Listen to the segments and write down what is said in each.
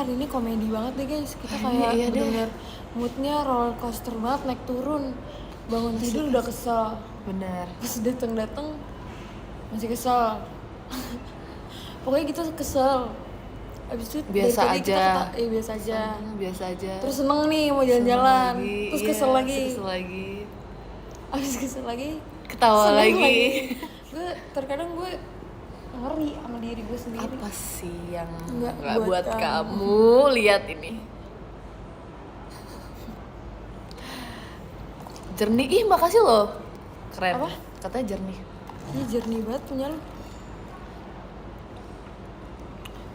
hari ini komedi banget deh guys. Kita kayak iya bener-bener moodnya roller coaster banget, naik turun. Bangun tidur udah kesel, Bener. pas dateng masih kesel. Pokoknya gitu kesel. Abis itu Biasa dari tadi aja. kita biasa aja. Biasa aja. Terus seneng nih mau jalan-jalan, terus kesel lagi. Kesel lagi. Abis kesel lagi, Ketawa seneng lagi. Gue terkadang gue ngeri sama diri gue sendiri. Apa sih yang Nggak nggak buat buat kamu? Lihat ini. Jernih. Ih, makasih loh. Keren. Apa? Katanya jernih. Ini jernih banget punya lu.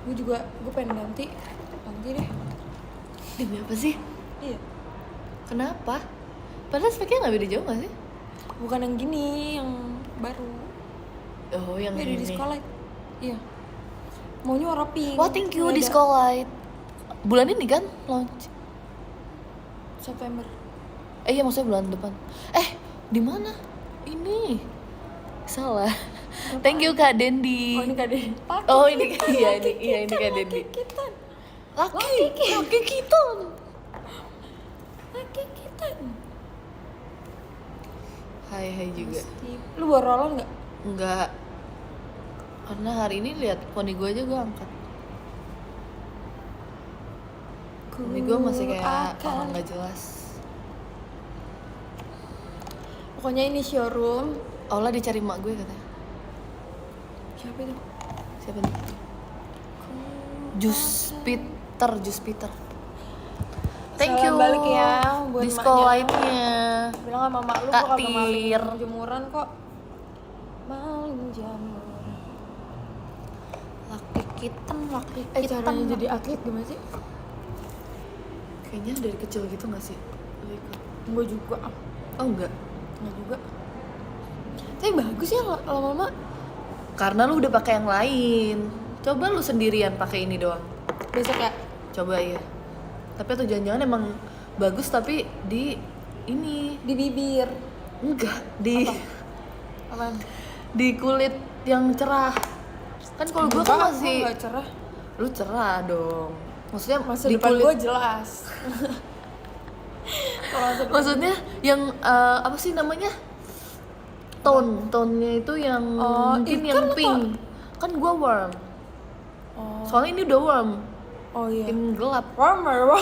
Gue pengen ganti deh. Demi apa sih? Iya. Kenapa? Padahal speknya nggak beda jauh nggak sih? Bukan yang gini, yang baru. Oh, yang Ini ini. di sekolah. Iya. Maunya warna pink. Wah, thank you Nggak di ada. Discolite. Bulan ini kan launch. September. Iya, maksudnya bulan depan. Di mana? Ini. Salah. Thank you Kak Dendi. Oh ini Kak Dendi. Oh, ini ini Kak Dendi. Kitan. Laki kita. Laki kitan. Hai juga. Lu bawa roller nggak? Enggak. Karena hari ini lihat poni gue aja gue angkat. Poni gue masih kayak orang nggak jelas. Pokoknya ini showroom. Aula dicari mak gue katanya. Siapa itu? Siapa nih? Jus Peter. Thank you. Salam balik ya buat Discolite-nya. Bilang sama mak lu Kak gua kagak Tir. maling jemuran kok. Maling jemuran. Laki kitten. Caranya jadi atlet gimana sih? Kayaknya dari kecil gitu nggak sih? Gue juga. Oh enggak. Nggak juga. Tapi bagus ya lama-lama. Karena lu udah pakai yang lain. Coba lu sendirian pakai ini doang. Besok ya. Coba ya. Tapi atau jangan-jangan emang bagus tapi di ini Di bibir. enggak di Apaan? di kulit yang cerah. Kan kalau gua kan masih Nggak cerah. lu cerah dong. Maksudnya Masa di depan kulit. gue jelas. Kalau masa depan Maksudnya yang apa sih namanya? Tone-nya itu yang mungkin kan yang lu pink. Kan gua warm. Oh. Soalnya ini udah warm. Oh iya. Makin gelap. Warmer.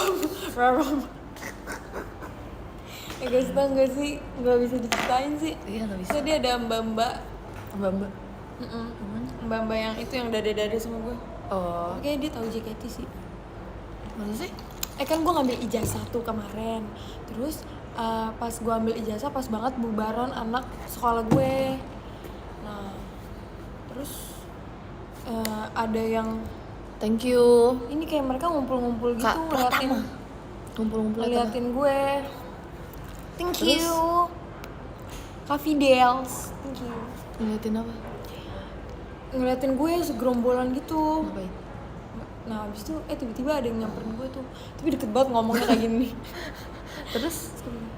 Guys, tau gak sih? Gak bisa diceritain sih. Iya, nggak bisa. Tadi ada mbak-mbak. Mbak. Mbak-mbak yang itu yang dada-dada sama gue. Oh, Kayaknya dia tahu JKT sih. mana sih? Kan gue ngambil ijazah tuh kemarin. Terus pas gue ambil ijazah pas banget bubaran anak sekolah gue. Nah, terus ada yang Thank you. ini kayak mereka ngumpul-ngumpul gitu Kak ngeliatin Pratama. Ngumpul-ngumpul ngeliatin gue. Thank Terus? you. Kak Fidels. Thank you. Ngeliatin apa? Ngeliatin gue segerombolan gitu. Ngapain? Nah abis itu tiba-tiba ada yang nyamperin gue tuh. Tapi deket banget ngomongnya kayak gini. Terus? Terus gue bilang,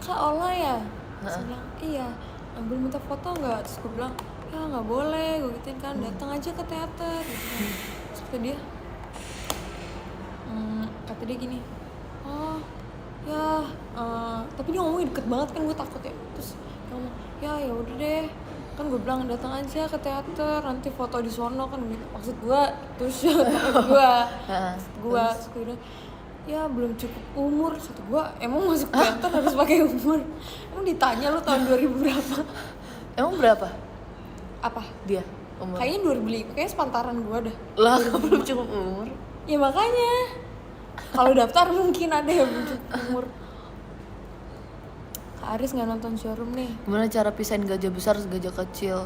Kak Ola ya? Terus dia bilang, iya. Boleh minta foto nggak? Terus gue bilang, ya nggak boleh. Gue gituin kan, datang aja ke teater. Gitu kan. Terus kata dia gini, oh ya, tapi dia ngomongnya deket banget kan gue takut ya. Terus dia ngomong, ya udah deh. Kan gue bilang datang aja ke teater, nanti foto di sono kan gitu. Maksud gue, terus gue bilang, ya belum cukup umur. Kata gue, emang masuk teater harus pakai umur? Emang ditanya lo tahun 2000 berapa? Emang berapa Apa? dia umur? Kayaknya 2005, kayaknya sepantaran gue dah. Lah, belum cukup umur. Ya makanya kalau daftar mungkin ada yang belum cukup umur. Kak Aris nggak nonton showroom nih. Gimana cara pisahin gajah besar dan gajah kecil?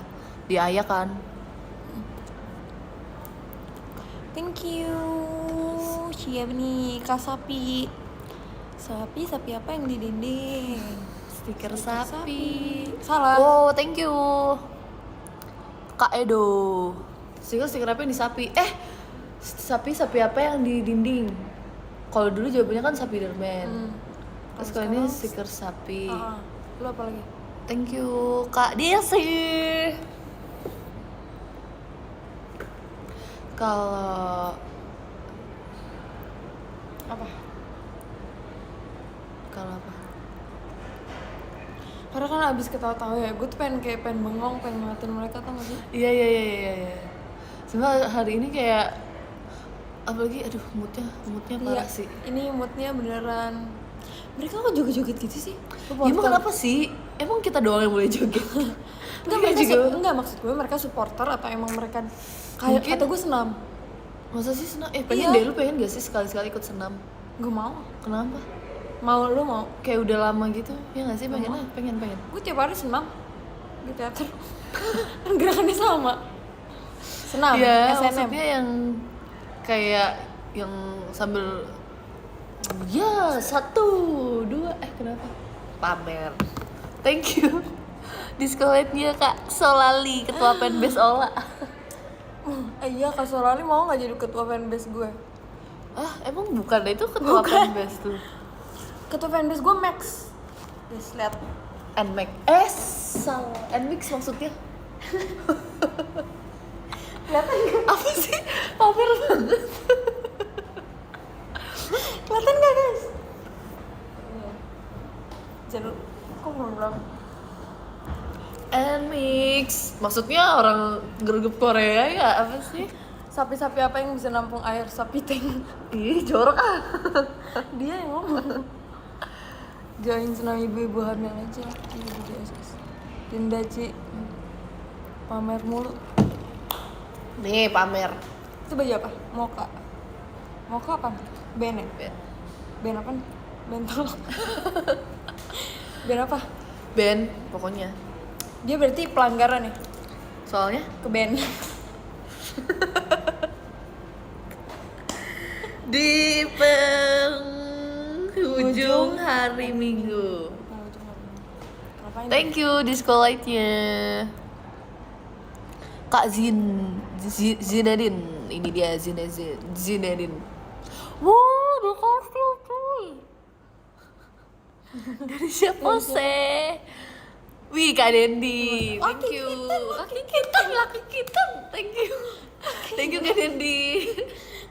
Diayak kan? Thank you. Siapa nih? Kak Sapi. Sapi apa yang di dinding? Stiker sapi. Salah. Oh, thank you. Kak Edo. Stiker apa yang di sapi? Sapi apa yang di dinding? Kalau dulu jawabannya kan sapi derman. Terus kalau ini stiker sapi. Lu apa lagi? Thank you Kak Desi. Kalau Apa? Kalau apa? Karena kan abis ketawa-tawa ya, gue tuh pengen bengong, pengen ngeliatin mereka, tau gak sih? Iya. Sebenarnya hari ini kayak apalagi aduh moodnya parah sih. Ini moodnya beneran. Mereka kok joget-joget gitu sih? Gimana kenapa sih? Emang kita doang yang boleh joget? Enggak, maksud gue mereka supporter atau emang mereka kayak Mungkin. kata gue senam. Masa sih senam? Pengen Iya. deh, lu pengen gak sih sekali-sekali ikut senam? Gue mau. Kenapa? Lu mau? Kayak udah lama gitu, ya gak sih? Pengen. Gue tiap hari senam di teater. Kan gerakannya sama. Senam, Iya, SNM. maksudnya yang kayak yang sambil ya 1, 2, kenapa? Pamer. Thank you. Diskoletnya Kak Solali, ketua fanbase Ola. Iya, Kak Solali mau gak jadi ketua fanbase gue? Emang bukan itu ketua fanbase tuh? Ketua fanbase gue Max. Yes, lihat. Nmax. Salah. Nmix maksudnya. Kelihatan gak? Apa sih? Pamer banget. Kelihatan gak guys? Jangan, kok belum? Nmix. Maksudnya orang grup Korea ya apa sih? Sapi-sapi apa yang bisa nampung air sapi tank? Ih, jorok ah. Dia yang ngomong. Join senam ibu-ibu hamil aja di BDSS. Dinda Ci pamer mulu. Nih, pamer. Itu baju apa? Moka. Moka apa? Ben ya? Ben apa? Bentol. Ben apa? Ben, pokoknya. Dia berarti pelanggaran ya? Soalnya Ke Ben. di penghujung hari Minggu. Ngapain? Thank you Discolite-nya. Kak Zinedine. Ini dia Zinedine. Wow, udah kastil cuy. Dari siapa sih? Wih, Kak Dendi. Thank you. Laki kita. Thank you. Thank you Kak Dendi.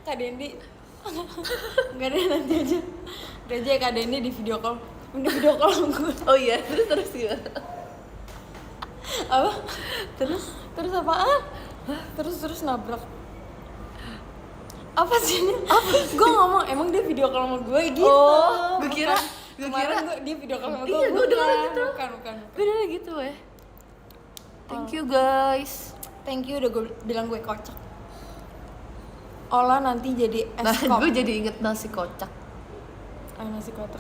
Kak Dendi. Enggak deh, nanti aja. Udah aja ya Kak Dendi di video call. Di video call sama gue. Oh iya, terus gimana? Apa? Terus apaan? Terus nabrak. Apa sih ini? Gue ngomong emang dia video call sama gue gitu. Oh, gue kira Kemarin dia video call sama gue. Iya, gue dengar gitu. Bukan. Beda gitu ya. Thank you guys. Thank you udah gue bilang gue kocak. Olah nanti jadi Nah, eskom. gue jadi inget nasi kocak. Nasi kotak.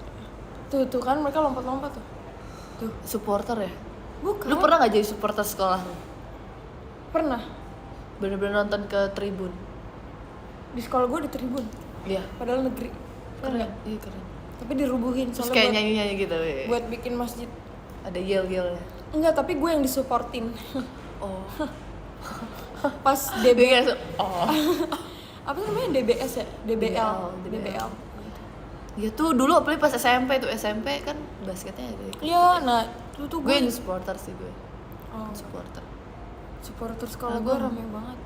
Tuh kan mereka lompat-lompat tuh. Tuh. Supporter ya? Bukan. Lu pernah gak jadi supporter sekolah lu? Pernah. Bener-bener nonton ke tribun? Di sekolah gue di tribun. Iya. Padahal negeri. Keren. Iya keren. Tapi dirubuhin Terus soalnya kayak buat, nyanyi-nyanyi gitu ya? buat bikin masjid. Ada yel-yelnya. Enggak, tapi gue yang disupportin. Oh. Pas Dia DB kayak oh. apa namanya DBS ya? DBL. DBL. Ya tuh dulu apalagi pas SMP kan basketnya ada. Iya, nah itu tuh Gue gue yang supporter sih gue. oh, Supporter. supporter sekolah Nah, gue gue- rame banget.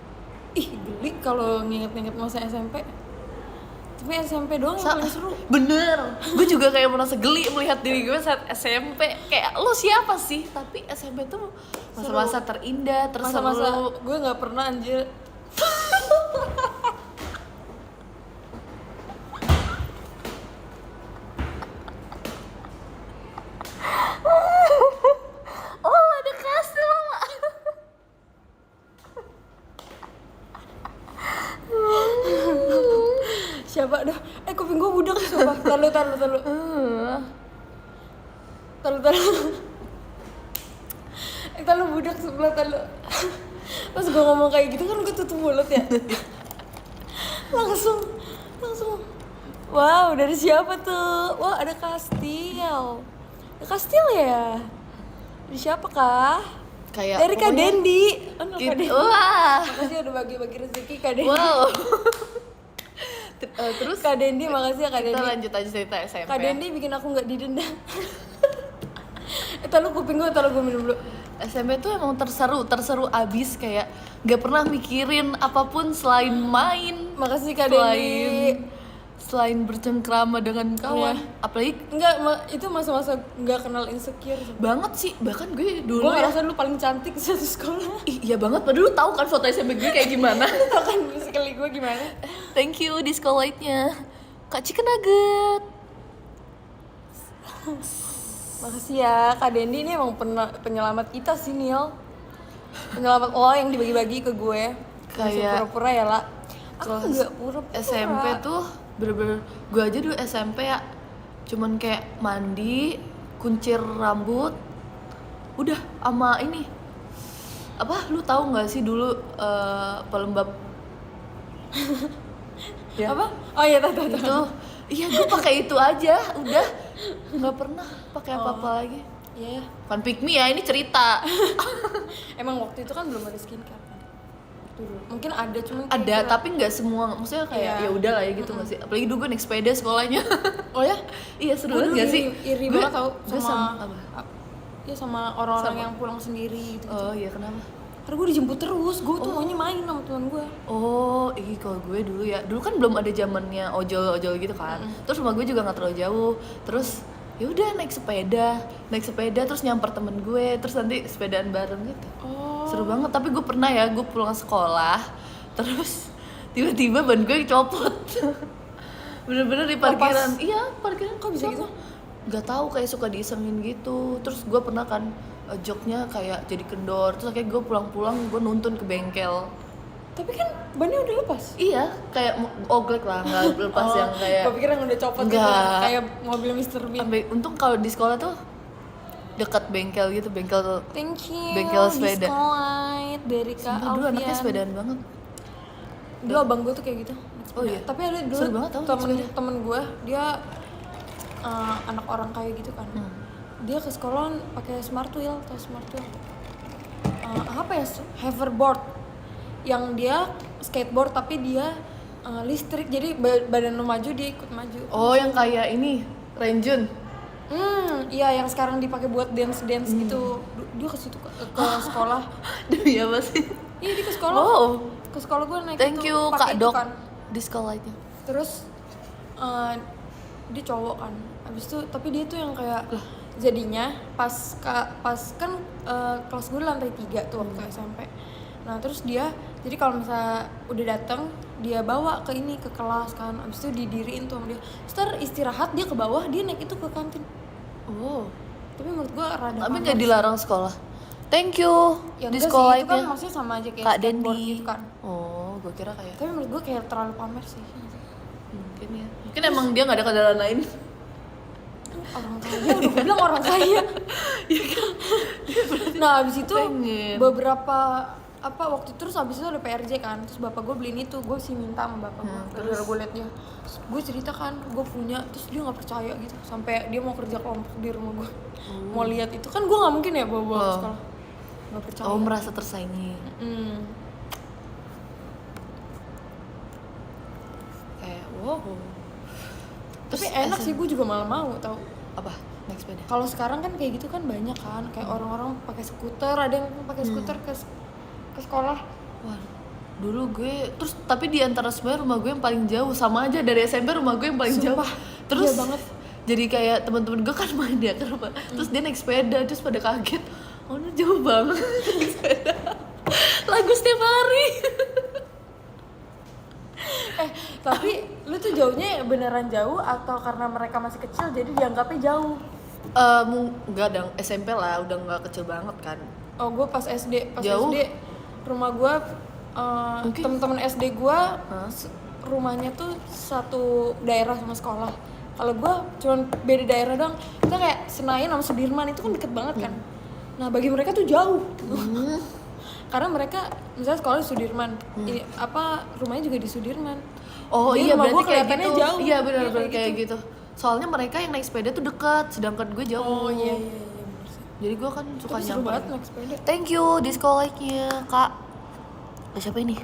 Ih, geli kalau nginget-nginget masa SMP. Tapi SMP doang yang paling seru. Bener, gue juga kayak merasa geli melihat diri gue saat SMP. Kayak lo siapa sih? Tapi SMP tuh masa-masa terindah, terseru. Masa-masa gue nggak pernah anjir. Oh, ada kastil mama. Siapa dah? Kuping gue budak sumpah. Taruh. Taruh budak sebelah taruh. Pas gue ngomong kayak gitu kan gue tutup mulut ya. langsung. Wow, dari siapa tuh? Wah, ada kastil. Ada kastil ya? Dari siapa kah? Kayak Dari Kak pokoknya Dendi. Kak Dendi. Wah. Makasih udah bagi-bagi rezeki Kak Dendi. Wow. Terus Kak Dendi, makasih ya Kak kita Dendi. lanjut aja cerita SMP. Kak Dendi bikin aku nggak didenda. Taruh kuping gue, taruh gue minum dulu. SMP tuh emang terseru abis kayak gak pernah mikirin apapun selain main. Makasih Kak Dendi. selain bercengkrama dengan kawan, apalagi itu masa-masa nggak kenal insecure. banget sih, bahkan gue dulu Gue ngerasa dulu paling cantik satu sekolah. iya banget, padahal lu tahu kan foto SMP gue kayak gimana. Lu tau kan sekali gue gimana? Thank you disco light-nya Kak Chicken Nugget. Makasih ya Kak Dendi, ini emang penyelamat kita sih Nil. Penyelamat lo yang dibagi-bagi ke gue. Kayak pura-pura ya lah. Aku kelas nggak pura-pura. SMP tuh bener-bener gue aja dulu SMP ya cuman kayak mandi, kuncir rambut, udah sama ini apa, lu tahu nggak sih dulu pelembab ya Apa? Oh iya tahu. itu iya gue pakai itu aja udah nggak pernah pakai apa-apa lagi. Iya. Kan pick me ya, ini cerita. Emang waktu itu kan belum ada skincare kan? Dulu. Mungkin ada cuman kayak Ada kira- tapi nggak semua, maksudnya kayak Iya. ya udah lah ya gitu nggak sih, apalagi dulu gue naik sepeda sekolahnya. Oh ya? Iya seru Gue banget dulu nggak sih? iri Gue- banget tau gue sama apa? ya sama orang-orang Sama- yang pulang sendiri gitu. Oh iya kenapa? Karena gue dijemput terus, gue tuh maunya main sama teman gue. Oh, kalau gue dulu ya, dulu kan belum ada zamannya ojol-ojol gitu kan. Terus rumah gue juga nggak terlalu jauh. Terus ya udah naik sepeda terus nyamper temen gue, terus nanti sepedaan bareng gitu. Oh. Seru banget. Tapi gue pernah ya, gue pulang sekolah, terus tiba-tiba ban gue copot. Bener-bener di parkiran. Iya, parkiran. Kok bisa gitu? Gak tahu, kayak suka diisengin gitu. Terus gue pernah kan joknya kayak jadi kendor. Terus kayak gue pulang-pulang gue nuntun ke bengkel. Tapi kan bannya udah lepas. Iya, kayak oglek lah, nggak lepas yang kayak. Gue pikir yang udah copot gitu, Enggak. kayak mobil Mr. Bean. Sampai untung kalau di sekolah tuh dekat bengkel gitu, bengkel. Thank you. Bengkel sepeda. Discount dari Kak Sumpah, dulu anaknya Alfian. sepedaan banget. Dulu abang gue tuh kayak gitu. Oh iya? Tapi ada dulu Seru banget tau naik sepeda. temen gue, dia anak orang kaya gitu kan. Dia ke sekolah pakai smart wheel, tau smart wheel? Apa ya? Hoverboard. Yang dia skateboard tapi dia listrik, jadi badan lu maju dia ikut maju. Oh, yang kayak ini, Renjun. Iya yang sekarang dipakai buat dance gitu. Dia ke situ ke sekolah. Demi apa sih? Iya dia ke sekolah. Wow. Ke sekolah gue naik Thank itu, you pakai Kak itu Dok. kan. Di sekolahnya. Terus dia cowok kan. Habis itu tapi dia tuh yang kayak jadinya pas kan kelas gue lantai 3 tuh waktu SMP. Nah, terus dia jadi kalau misalnya udah datang dia bawa ke kelas kan. Habis itu didiriin tuh sama dia. Setelah istirahat dia ke bawah, dia naik itu ke kantin. Oh. Tapi menurut gue rada Tapi pamer nggak sih. dilarang sekolah. Thank you. Ya Di enggak sih, sekolah itu kan maksudnya sama aja kayak Kak skateboard Dendi. gitu kan. Oh, gue kira kayak Tapi menurut gue kayak terlalu pamer sih. mungkin ya. Mungkin emang dia nggak ada kendaraan lain. Orang kaya, udah gue bilang orang kaya. Nah abis itu Pengen. beberapa waktu terus abis itu ada PRJ kan, terus bapak gue beliin itu, gue sih minta sama bapak gue, terus? gue liat dia, gue cerita kan gue punya, terus dia nggak percaya gitu, sampai dia mau kerja kelompok di rumah gue, mau lihat itu kan gue nggak mungkin ya bawa ke sekolah, nggak percaya. Oh, merasa tersaingi. Kayak wow. Tapi enak sih, gue juga malah mau tau. Apa? Naik sepeda. Kalau sekarang kan kayak gitu kan banyak kan, kayak orang-orang pakai skuter, ada yang pakai skuter ke sekolah. Wah, dulu gue terus tapi di antara sebenarnya rumah gue yang paling jauh, sama aja dari SMP rumah gue yang paling Sumpah, jauh. Terus iya banget. Jadi kayak teman-teman gue kan main dia ke rumah. Terus dia naik sepeda, terus pada kaget. Oh, ini jauh banget naik sepeda. Lagu setiap hari. Tapi lu tuh jauhnya beneran jauh atau karena mereka masih kecil jadi dianggapnya jauh? Enggak dong, SMP lah, udah nggak kecil banget kan. Oh, gue pas SD, Jauh? SD rumah gue Mungkin. temen-temen SD gue rumahnya tuh satu daerah sama sekolah. Kalau gue cuman beda daerah dong. Kita kayak Senayan sama Sudirman itu kan deket banget kan. Nah bagi mereka tuh jauh. Karena mereka misalnya sekolah di Sudirman, rumahnya juga di Sudirman. Oh Jadi iya, rumah berarti gua kayak kelihatannya gitu. jauh. Iya benar Iya, kayak gitu. Soalnya mereka yang naik sepeda tuh dekat, sedangkan gue jauh. Oh iya bener sih. Jadi gue kan suka Tapi seru nyamper. banget naik sepeda. Thank you di sekolahnya Kak. Siapa ini?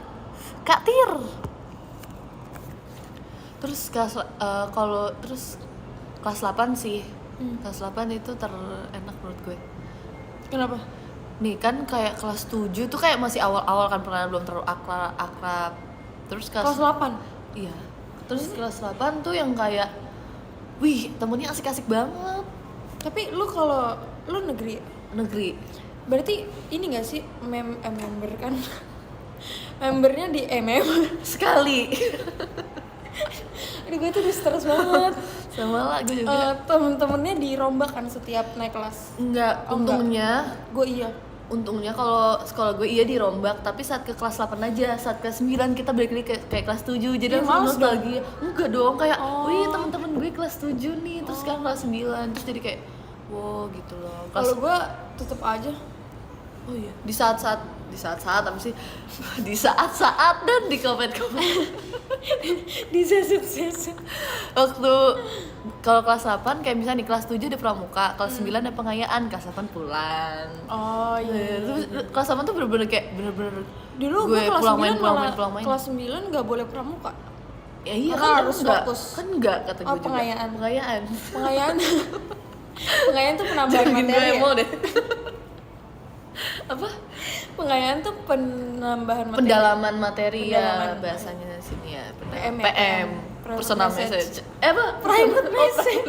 Kak Tir. Terus kelas 8 sih. Kelas 8 itu terenak menurut gue. Kenapa? Nih kan kayak kelas 7 tuh kayak masih awal-awal kan, pernah belum terlalu akrab. Terus Kelas 8? Iya. Terus kelas 8 tuh yang kayak wih, temennya asik-asik banget. Tapi lu kalau lu negeri, Negeri. berarti ini gak sih member kan? Membernya di Sekali. Aduh gue tuh udah stres banget. Sama lah gue juga. Temen-temennya dirombak kan setiap naik kelas. Enggak, Oh, untungnya Gue iya. Untungnya kalau sekolah gue iya dirombak, tapi saat ke kelas 8 aja, saat kelas 9 kita balik lagi kayak kelas 7. Jadi Iya, langsung males nostalgia. Enggak dong, kayak Oh. wih teman-teman gue kelas 7 nih, terus sekarang kelas 9. Terus jadi kayak wow gitu loh. Kalau gue tetep aja. Oh iya, di saat-saat apa sih? Di saat-saat dan di komen-komen. Di sesut-sesut. Waktu kalau kelas 8 kayak misalnya di kelas 7 ada pramuka, kelas 9 ada pengayaan, kelas 8 pulang. Oh iya. Terus kelas 8 tuh bener-bener kayak bener-bener Dulu gue gue kelas pulang 9 main, pulang malah main, pulang main. kelas 9 gak boleh pramuka. Ya iya Karena kan harus enggak, fokus. kan enggak kata gue Oh, juga. pengayaan. Pengayaan. Pengayaan. Pengayaan tuh penambahan Jangan materi gue ya? emo deh. Apa? Pengayaan tuh penambahan materi. Pendalaman materi Pendalaman. ya bahasanya sini ya. PM ya, PM. Personal message. Apa? Private message.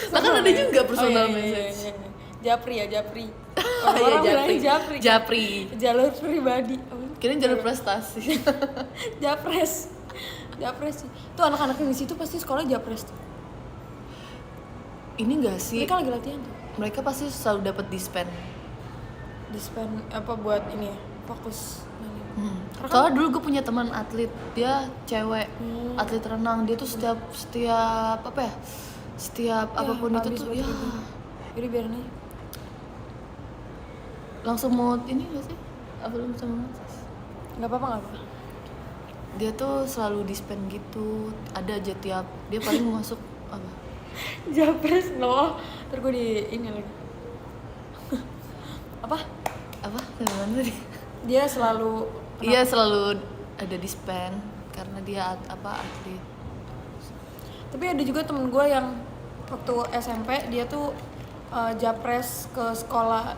Nah kan ada juga personal Oh, iya, iya, message. iya, iya. Japri ya, Japri. Iya, Orang Japri. bilangnya Japri. Japri. Jalur pribadi. Kirain jalur prestasi. Japres. Japres sih. Tuh anak-anak yang di situ pasti sekolah Japres tuh. Ini enggak sih? Mereka lagi latihan tuh. Mereka pasti selalu dapat dispen. Dispen apa buat ini ya? Fokus. Karena kan- Soalnya dulu gue punya teman atlet, dia cewek, atlet renang, dia tuh setiap apa ya, setiap Ya, apapun itu habis tuh buat ya gitu. Jadi biarin aja. langsung mau ini gak sih? Apa lu sama Gak apa-apa, gak apa-apa. dia tuh selalu dispen gitu, ada aja tiap dia paling masuk apa? Japres loh. Ntar gue di ini lagi. Apa? Apa? Gimana tadi? Dia selalu Iya selalu ada dispen karena dia atlet. Tapi ada juga temen gue yang waktu SMP dia tuh japres ke sekolah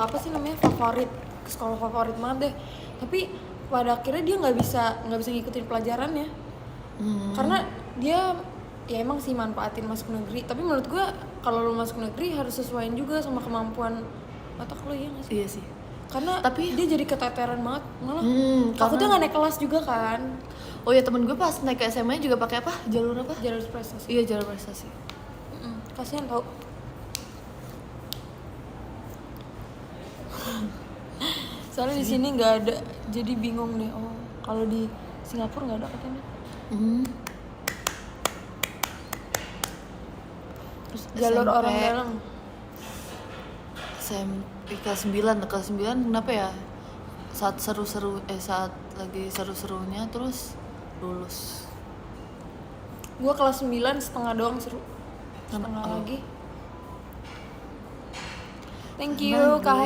apa sih namanya favorit, ke sekolah favorit banget deh. Tapi pada akhirnya dia nggak bisa ngikutin pelajarannya karena dia ya emang sih manfaatin masuk negeri. Tapi menurut gue kalau lo masuk negeri harus sesuaiin juga sama kemampuan otak lo, ya nggak sih? Iya sih. Karena Tapi- dia jadi keteteran banget malah. Takutnya karena- nggak naik kelas juga kan, Oh ya temen gue pas naik ke SMA juga pakai apa? Jalur apa? jalur prestasi. Iya jalur prestasi. Kasihan tau. Soalnya di sini nggak ada, jadi bingung deh. Oh, kalau di Singapura nggak ada katanya. Terus Jalur SMP, orang dalam. SMP kelas 9 kenapa ya? Saat lagi seru-serunya terus lulus. Gua kelas 9 setengah doang seru. Setengah Oh. lagi. Thank Karena you Kak gue-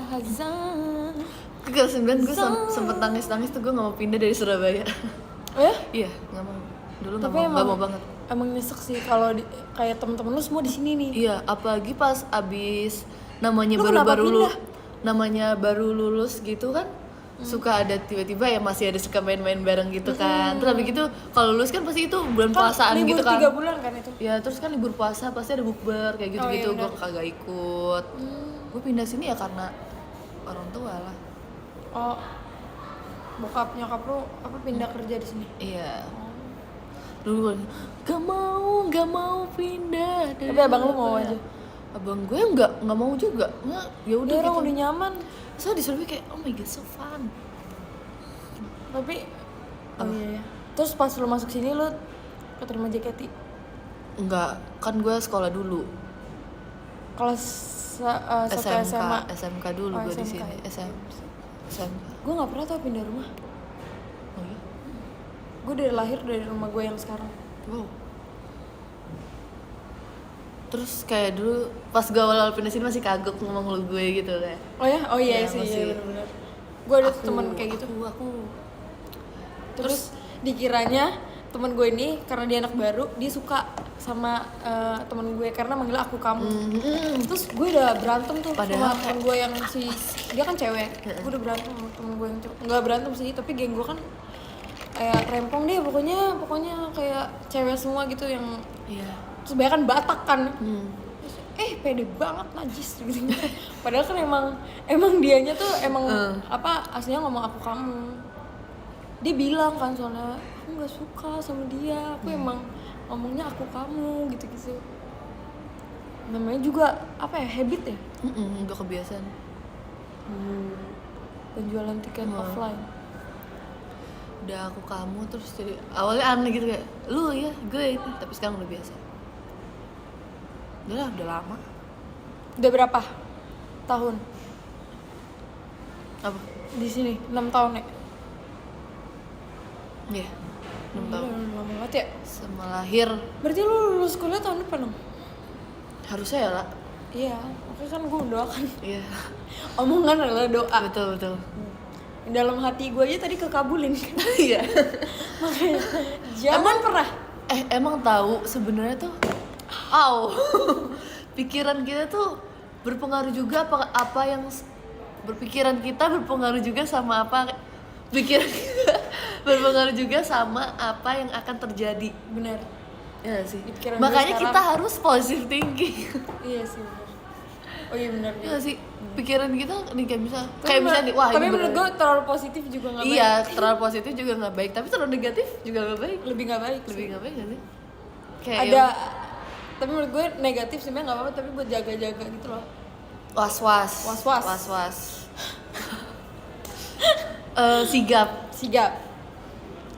Haza. Ke kelas 9 gue sempet nangis tuh gue gak mau pindah dari Surabaya. Oh ya? Iya, gak mau. Dulu gak Tapi mau banget. emang nyesek sih kalau kayak temen-temen lu semua di sini nih. Iya, apalagi pas abis namanya Lu kenapa pindah? namanya baru lulus gitu kan. Suka ada tiba-tiba ya masih ada suka main-main bareng gitu kan. Terus habis gitu kalau lulus kan pasti itu bulan puasaan libur gitu kan. 3 bulan kan itu. Ya terus kan libur puasa pasti ada bukber kayak gitu-gitu, Oh, iya, gue benar. kagak ikut. Gue pindah sini ya karena orang tua lah. Oh, bokap nyokap lu apa pindah kerja di sini? Iya. Dulu kan gak mau pindah dari Tapi abang lu mau Surabaya. aja? Abang gue nggak mau juga. Nggak, ya udah Dia orang gitu. udah nyaman. So di Surabaya kayak oh my god so fun. Tapi iya. Terus pas lu masuk sini lu keterima JKT Enggak, kan gue sekolah dulu. kelas 1 SMA. SMK dulu Oh, gue di SMK sini. ya. SMK. Gue nggak pernah tau pindah rumah. Oh iya. Gue dari lahir dari rumah gue yang sekarang. Wow. Terus kayak dulu pas gue awal pindah sini masih kagok ngomong lu gue gitu kayak. Oh ya? Oh iya Ya, sih, masih. iya benar-benar. Gue ada temen kayak gitu. Aku. Terus dikiranya temen gue ini karena dia anak baru, dia suka sama temen gue karena manggil aku kamu. Terus gue udah berantem tuh Padahal sama temen gue yang dia kan cewek. Gue udah berantem sama temen gue yang cowok. Nggak berantem sih, tapi geng gue kan kayak rempong deh pokoknya kayak cewek semua gitu yang Iya. terus banyak kan Batak kan. Terus, pede banget najis gitu. Padahal kan emang dianya tuh emang aslinya ngomong aku kamu. Dia bilang kan soalnya aku nggak suka sama dia, aku emang ngomongnya aku kamu gitu. Namanya juga habit ya. Udah kebiasaan. Penjualan tiket offline. Udah aku kamu terus jadi awalnya aneh gitu kayak lu ya gue itu, tapi sekarang udah biasa. Udah lama. Udah berapa tahun Apa? di sini? 6 tahun ya? Iya. 6 tahun. Lama banget ya. Sama lahir. Berarti lu lulus kuliah tahun depan dong? Harusnya ya lah. Iya, makanya kan gue mendoakan. Iya. Omongan adalah doa. Betul. Dalam hati gue aja tadi kekabulin kan. Iya. Makanya zaman pernah. Emang tahu sebenarnya tuh pikiran kita tuh berpengaruh juga apa yang berpikiran kita berpengaruh juga sama apa pikiran kita berpengaruh juga sama apa yang akan terjadi. Benar. Ya sih. Pikiran Makanya gue kita sekarang- harus positive thinking. Iya sih benar. Oh iya benar. Iya sih. Pikiran kita nih kayak Tapi misalnya nih, wah tapi ini menurut gue beneran. terlalu positif juga nggak baik. Iya, terlalu positif juga nggak baik, tapi terlalu negatif juga nggak baik. Lebih nggak baik. Lebih sih. nggak baik nggak sih? Kayak Ada. Tapi menurut gue negatif sebenarnya nggak apa-apa, tapi buat jaga-jaga gitu loh. was-was. Sigap,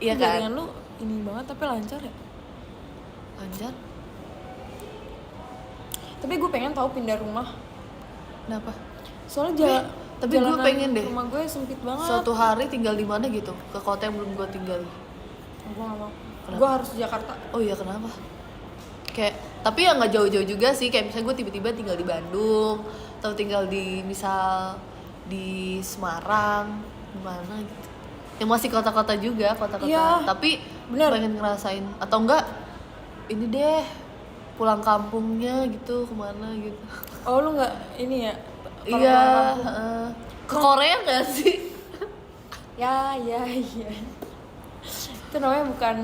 iya kan? Jaringan lu ini banget tapi lancar ya. Lancar. Tapi gue pengen tahu pindah rumah. Kenapa? Soalnya tapi gue jalanan pengen deh. rumah gue sempit banget. Suatu hari tinggal di mana gitu, ke kota yang belum gue tinggali. Gue gak mau. Kenapa? Gue harus di Jakarta. Oh iya, kenapa? Kayak tapi ya nggak jauh-jauh juga sih, kayak misalnya gue tiba-tiba tinggal di Bandung atau tinggal di misal di Semarang, mana gitu. Yang masih kota-kota juga, kota-kota. Iya, Tapi bener. pengen ngerasain atau enggak ini deh pulang kampungnya gitu kemana gitu. Oh lu nggak ini ya? Kalau Iya, pulang kampung. ke Korea nggak sih? Ya. Itu namanya bukan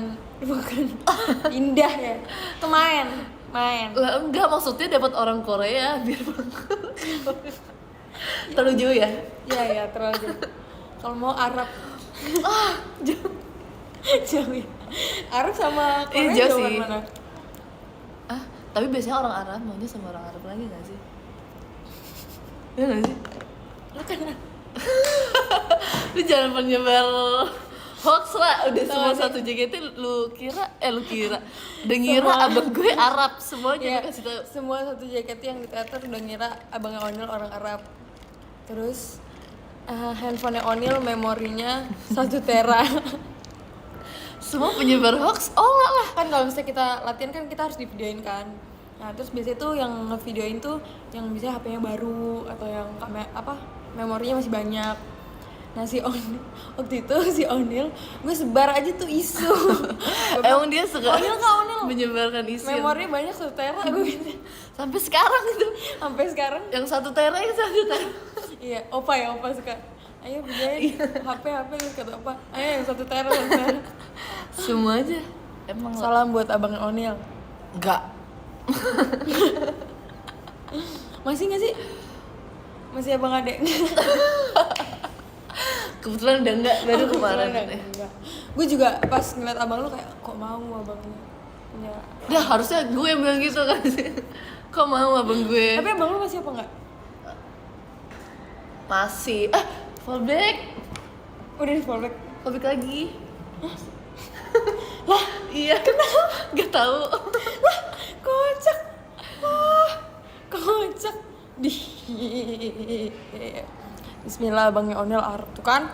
indah ya. Itu main. Lah enggak, maksudnya dapat orang Korea biar pulang. Terlalu jauh ya? Iya terlalu jauh. Kalau mau Arab Jauh. jauh ya. Arab sama Korea Jauh jauhan sih. mana? Tapi biasanya orang Arab maunya sama orang Arab lagi nggak sih? Iya nggak sih? Lu kan Lu jangan penyebar hoax lah. Udah semua Sama satu JKT lu kira udah ngira abang gue Arab semuanya. ya, Dikasih tahu. semua satu JKT yang di teater udah ngira abangnya Onil orang Arab. Terus handphonenya Onil memorinya 1 tera. Semua penyebar hoax lah. Kan kalau misalnya kita latihan kan kita harus divideoin kan. Nah terus biasanya tuh yang ngevideoin tuh yang bisa HP-nya baru atau yang memorinya masih banyak. Nah waktu itu si Onil gue sebar aja tuh isu. Emang dia suka Onil kak Onil menyebarkan isu. memorinya banyak 1 tera gue gitu. Sampai sekarang itu. Sampai sekarang Yang 1 tera, yang 1 tera. iya opa suka ayo biayain HP terus kata opa ayo yang 1 tera 1 tera. Semua aja. Emang Salam buat abang Onil. enggak. Masih nggak sih? Masih abang adek? Kebetulan udah enggak baru kemarin. Gue juga pas ngeliat abang lu kayak kok mau abangnya punya. Dah harusnya gue yang bilang gitu kan sih. Kok mau abang gue? Tapi abang lu masih apa enggak? Masih. Fallback. Udah di fallback. Fallback lagi. Lah, iya. Kenapa? Gak tahu. Lah, kocak. Wah, kocak. Bismillah abangnya Onil Arab tuh kan?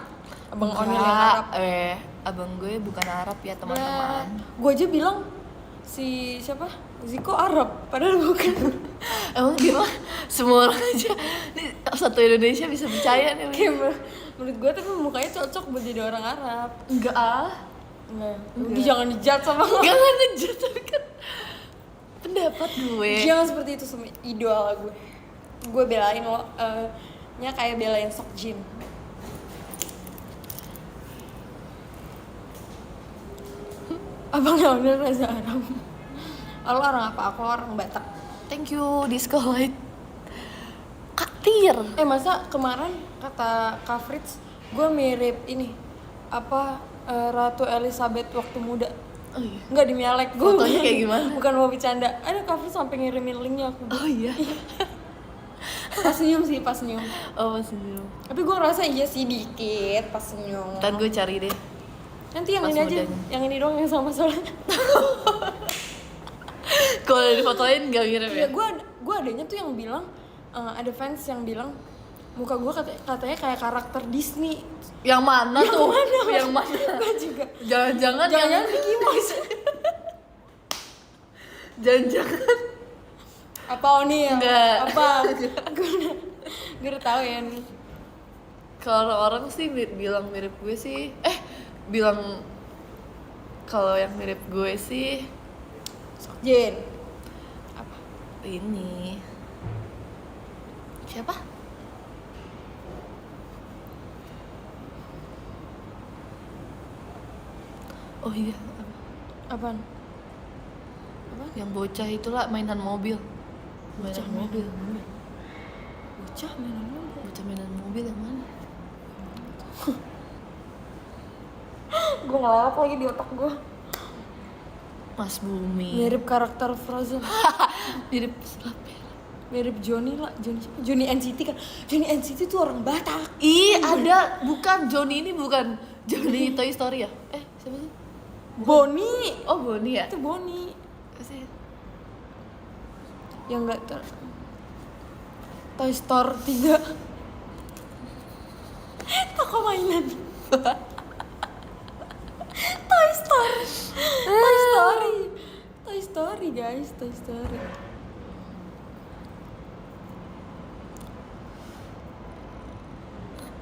Abang Onil yang Arab. Abang gue bukan Arab ya teman-teman. Gue aja bilang si siapa? Ziko Arab, padahal bukan. Emang gimana? Semua orang aja nih satu Indonesia bisa percaya nih. Kayak menurut gue tapi mukanya cocok buat jadi orang Arab. Enggak ah. Enggak. Jangan dijat sama lo. Jangan ngejat, tapi kan pendapat gue. Jangan seperti itu sama idola gue. Gue belain lo, nya kayak belain Sok Jin. Abangnya owner Reza Aram. Lo orang apa? Aku orang Batak. Thank you Disco Light. Kak Tir. Masa kemarin kata Kak Fritz gue mirip ini apa Ratu Elizabeth waktu muda. Oh iya. Enggak dimialek gue. Fotonya kayak gimana? Bukan mau bercanda. Ada Kak Fritz sampai ngirimin linknya aku. Oh iya. Pas senyum sih, pas senyum. Oh masih dulu. Tapi gue ngerasa iya sih dikit pas senyum. Ntar gue cari deh. Nanti yang pas ini aja, mudanya. yang ini doang yang sama soalnya. Kalau difotoin gak mirip ya? Iya, gue adanya tuh yang bilang ada fans yang bilang muka gue katanya kayak karakter Disney. Yang mana tuh? Yang mana? Gue juga. Jangan-jangan Jangan Mickey Mouse. Jangan-jangan Apa Oni ya? Enggak. Apa? Gue udah tahu ya nih. kalau orang sih bilang mirip gue sih. Bilang kalau yang mirip gue sih Jen. Apa? ini. Siapa? Oh iya, Apaan? Apa? yang bocah itulah mainan mobil. Bocah Mainan mobil. Bocah mainan mobil. Bocah mainan mobil yang mana? Gue ngelewat lagi di otak gue. Mas Bumi. Mirip karakter Frozen. Mirip Slapper. Mirip Johnny lah. Johnny NCT kan. Johnny NCT tuh orang Batak. Ih, ada bukan Johnny ini bukan Johnny Toy Story ya? Siapa sih? Bonnie. Oh, Bonnie ya? Itu Bonnie. Sih. Yang enggak Toy Store 3. Toko mainan. Toy Store. Toy Story. Toy Story guys, Toy Story.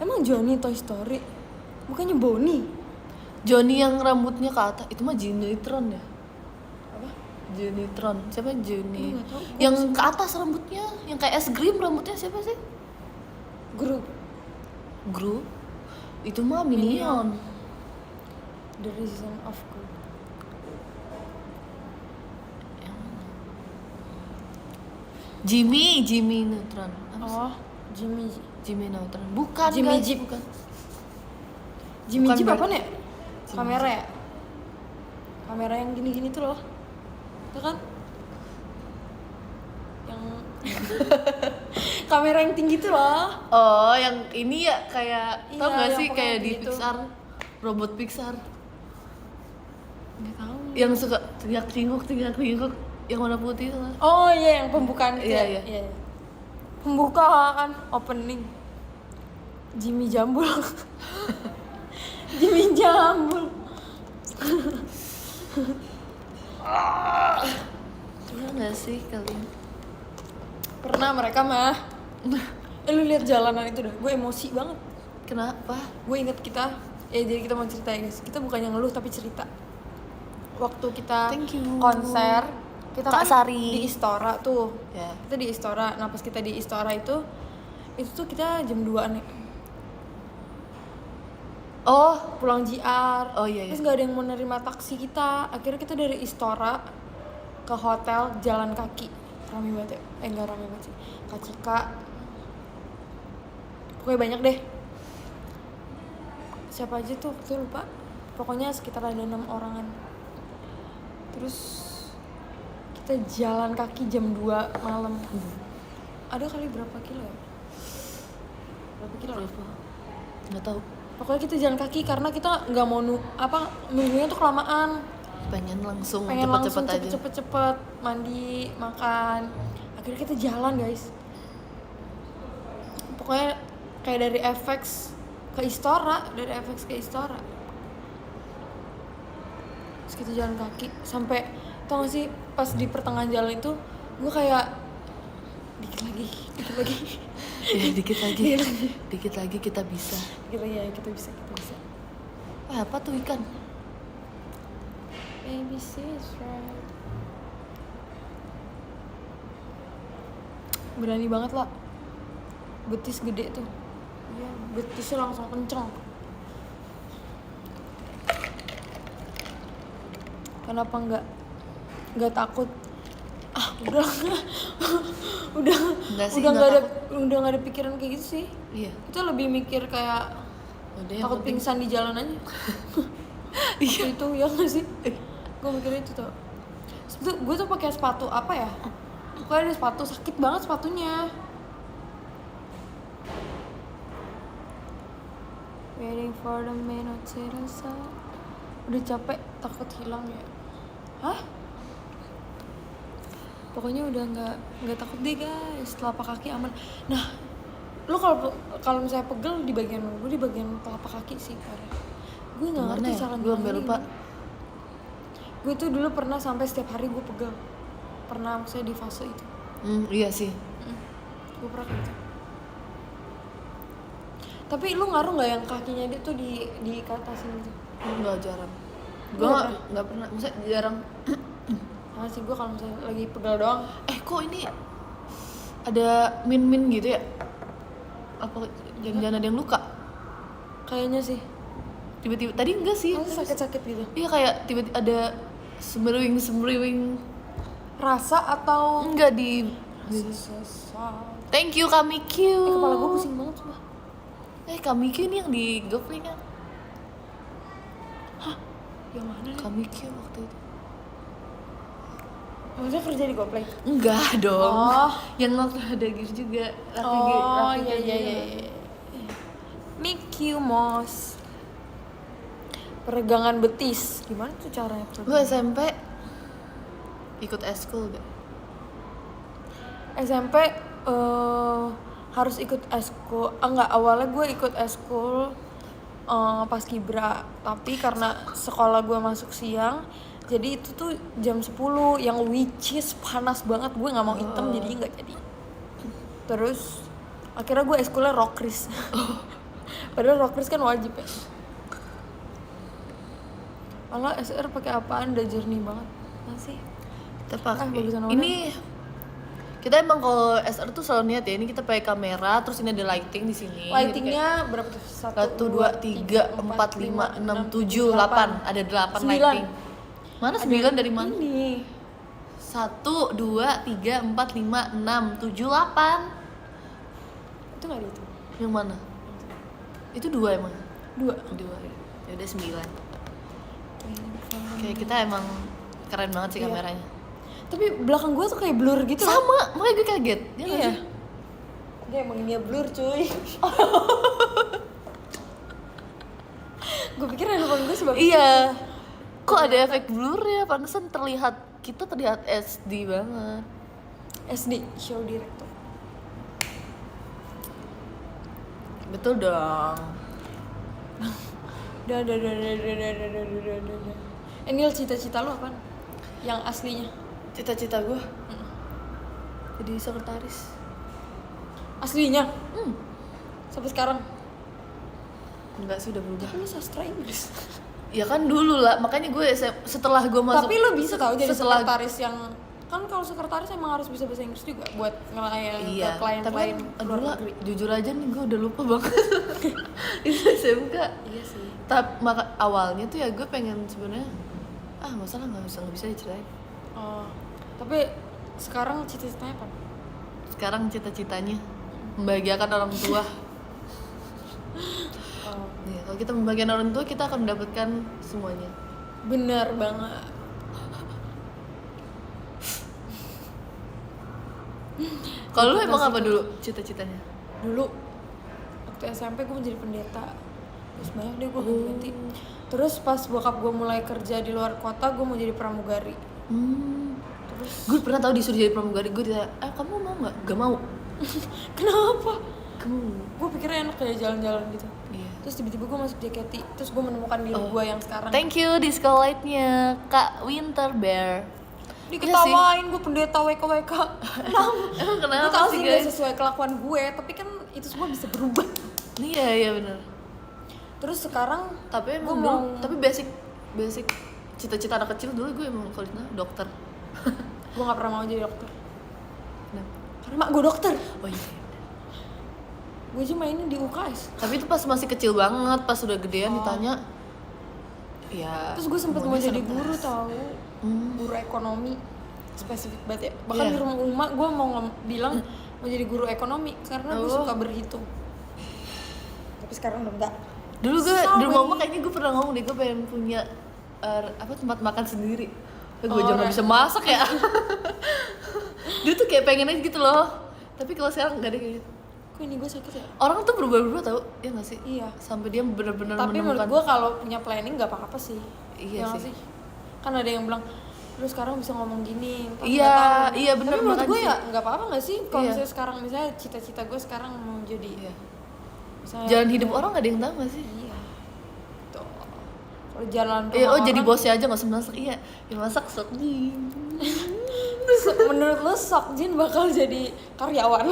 Emang Johnny Toy Story? Bukannya Bonnie? Johnny yang rambutnya ke atas itu mah Jinitron ya? Apa? Jinitron. Siapa Johnny? Nggak tahu. Yang ke atas rambutnya, yang kayak es krim rambutnya siapa sih? Grup. Gru. Itu mah Minion. The Reason of Group. Jimmy Neutron. Apa sih? Oh, Jimmy. Jimmy Neutron. Bukan, Jimmy guys, Jeep. bukan. Jimmy Bukan Jeep berarti. apaan ya? Kamera ya? Kamera yang gini-gini tuh loh. Itu kan? Yang kamera yang tinggi tuh loh. Oh, yang ini ya kayak Iya, tau gak yang sih pokoknya kayak di gitu. Pixar, robot Pixar Nggak tahu. yang suka tinggal yang warna putih itu kan? Oh iya, yang pembukaan itu Iya, ya? iya. Pembukaan, opening. Jimmy Jambul. Jimmy Jambul. Pernah nggak sih kalian? Pernah mereka mah. Lu lihat jalanan itu dah, gue emosi banget. Kenapa? Gue inget kita, jadi kita mau cerita ya guys. Kita bukannya ngeluh tapi cerita. Waktu kita Thank you. konser, kita Kak kan Sari. di Istora tuh. Ya. Kita di Istora. Nah pas kita di Istora itu tuh kita jam 2-an ya. Oh, Pulang JR. Oh, iya, iya. Terus gak ada yang mau nerima taksi kita. Akhirnya kita dari Istora ke hotel jalan kaki. Rame banget ya. Enggak rame banget sih. Kak Cika. Pokoknya banyak deh. Siapa aja tuh? Waktu itu lupa. Pokoknya sekitar ada 6 orangan. Terus kita jalan kaki jam 2 malam. Ada kali berapa kilo ya? Berapa kilo? berapa? Nggak tahu. Pokoknya kita jalan kaki karena kita nggak mau nunggunya tuh kelamaan. Pengen langsung Pengen langsung cepet-cepet aja. cepet-cepet mandi, makan. Akhirnya kita jalan guys. Pokoknya kayak dari FX ke Istora, Terus kita jalan kaki sampai, tau gak sih pas di pertengahan jalan itu gue kayak dikit lagi. Ya, dikit lagi. Dikit lagi. Dikit lagi kita bisa. Gitu ya, kita bisa. Apa tuh ikan? ABC is right. Berani banget lah. Betis gede tuh. Iya, betisnya langsung kenceng. Kenapa nggak takut? Udah udah Nggak sih, udah nggak nggak ada pikiran kayak gitu sih. Iya. Kita lebih mikir kayak Udah yang takut penting. pingsan di jalan aja. Iya itu ya nggak sih? Gue mikirnya itu tuh. Gue tuh pakai sepatu apa ya? Pokoknya ada sepatu sakit banget sepatunya. Waiting for the minute to the sun. Udah capek takut hilang ya. Hah? Pokoknya udah nggak takut deh guys. Telapak kaki aman. Nah, lo kalau misalnya pegel di bagian gue di bagian telapak kaki sih parah. Gue nggak Gimana ngerti ya? cara Gue sampai lupa. Gue tuh dulu pernah sampai setiap hari gue pegel. Pernah maksudnya di fase itu. Iya sih. Gue pernah kayak gitu. Tapi lu ngaruh nggak yang kakinya dia tuh di atasin gitu? Enggak, jarang. Gua Gue nggak pernah. Maksudnya jarang. Nah sih gue kalau misalnya lagi pegel doang. Kok ini ada min gitu ya? Apa jangan-jangan ada yang luka? Kayaknya sih. Tiba-tiba tadi enggak sih? Masa sakit-sakit gitu. Iya kayak tiba-tiba ada sembriwing. Rasa atau Enggak di. sesat? Thank you Kami Q. Kepala gue pusing banget coba. Kami Q ini yang di GoPlay kan? Yang mana nih? Kami Q waktu itu. Maksudnya kerja di GoPlay? Enggak dong. Oh. Yang waktu ada gitu juga. Oh iya. Mickey Mouse. Peregangan betis. Gimana tuh caranya? Gue SMP ikut eskul gak? SMP harus ikut eskul. Enggak, awalnya gue ikut eskul pas kibra. Tapi karena sekolah gue masuk siang, jadi itu tuh jam 10 yang which is panas banget. Gue nggak mau hitam jadi nggak jadi. Terus akhirnya gue eskulnya rockris. Padahal rockris kan wajib ya. Malah SR pakai apaan udah jernih banget. Masih. Bagusan mana? Ini kita emang kalau SR tuh selalu niat ya, ini kita pakai kamera, terus ini ada lighting di sini. Lightingnya berapa tuh? 1, 2, 3, 4, 5, 6, 7, 8. Ada 8 lighting. Mana 9 dari mana? Ini 1, 2, 3, 4, 5, 6, 7, 8. itu nggak ada itu. Yang mana? Itu 2 emang? 2. 2 ya udah 9. Kayak kita emang keren banget sih Iya. kameranya. Tapi belakang gue tuh kayak blur gitu. Sama, makanya gue kaget. Ya nggak Iya. sih? Dia emang ini blur cuy. Gue pikir handphone gue sebab Iya. Kok ada efek blur ya? Pantesan kita terlihat SD banget. SD show director. Betul dong. Udah. Ini cita-cita lu apaan? Yang aslinya? Cita-cita gue jadi sekretaris. Aslinya? Sampai sekarang? Enggak sih, udah berubah. Tapi lu sastra Inggris. Ya kan dulu lah, makanya gue setelah gue masuk. Tapi lu bisa tau jadi setelah sekretaris yang kan kalau sekretaris emang harus bisa bahasa Inggris juga buat ngelayani iya, ke klien-klien tapi luar lah, negeri. jujur aja nih gue udah lupa banget. Itu SMK. Iya sih. Tapi awalnya tuh ya gue pengen sebenarnya masalah nggak bisa diceritain. Oh, tapi sekarang cita-citanya apa? Sekarang cita-citanya membahagiakan orang tua. Oh, Iya, kalau kita membahagiakan orang tua kita akan mendapatkan semuanya. benar banget. Kalau lu emang apa dulu cita-citanya? Dulu waktu SMP gue mau jadi pendeta. Terus banyak deh gue ganti. Terus pas bokap gue mulai kerja di luar kota, gue mau jadi pramugari. Terus Gue pernah tahu disuruh jadi pramugari, gue ditanya, kamu mau nggak? Gak mau. kenapa? Kamu? Gue pikirnya enak kayak jalan-jalan gitu. Iya. Terus tiba-tiba gue masuk JKT. Terus gue menemukan diri gue yang sekarang. Thank you disco light-nya Kak Winter Bear. Diketawain gue pendeta WKWK. Emang Gue kenapa tau sih sih gak guys? sesuai kelakuan gue, tapi kan itu semua bisa berubah. Iya benar. Terus sekarang Tapi emang Gua dulu, mau- tapi basic cita-cita anak kecil dulu gue emang kalau ditanya dokter. gue gak pernah mau jadi dokter. Kenapa? Karena mak gue dokter. Oh iya. Gue aja mainin di UKS. Tapi itu pas masih kecil banget, pas udah gedean ditanya, ya. Terus gue sempet mau umurnya jadi serentas. guru tahu, guru ekonomi spesifik banget ya. Bahkan Iya. di rumah Uma gue mau bilang mau jadi guru ekonomi karena gue Oh. suka berhitung. Tapi sekarang udah enggak. Dulu gue Sorry. di rumah Oma kayaknya gue pernah ngomong deh gue pengen punya tempat makan sendiri. Gue juga nggak bisa masak ya. Dia tuh kayak pengen aja gitu loh. Tapi kalau sekarang nggak ada kayak gitu. Kok ini gue sakit ya? Orang tuh berubah-ubah tau, ya nggak sih? Iya. Sampai dia benar-benar Tapi menurut menemukan. gue kalau punya planning nggak apa-apa sih. Iya Ya nggak sih. Kan ada yang bilang lu sekarang bisa ngomong gini. ntar Iya, nggak tahu." iya bener, Tapi menurut makanya gue sih. ya nggak apa-apa nggak sih kalau Iya. misalnya sekarang misalnya cita-cita gue sekarang mau jadi. Iya. Misalnya, Jalan hidup orang nggak ada yang tahu nggak sih? Iya. Tuh. Kalau jalan Iya, rumah oh jadi orang, bosnya aja nggak usah masak. Iya, yang masak sok nih. menurut lo Sok Jin bakal jadi karyawan?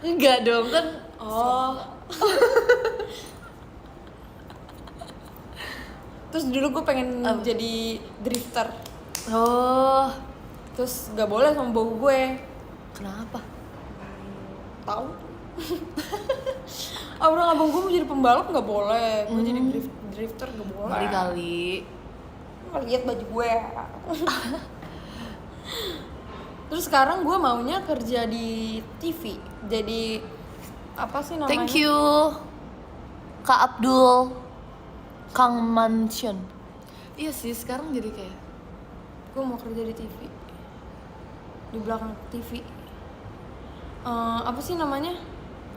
Enggak dong kan. Oh. Terus dulu gue pengen jadi drifter. Oh, Terus gak boleh sama bau gue. kenapa? Tahu? Abang gue mau jadi pembalap nggak boleh. Gue jadi drifter nggak boleh. Kali-kali. Nggak lihat baju gue. Terus sekarang gue maunya kerja di TV. Jadi apa sih namanya? Thank you Kak Abdul Kang Mansion. Iya sih sekarang jadi kayak Gue mau kerja di TV. Di belakang TV. Apa sih namanya?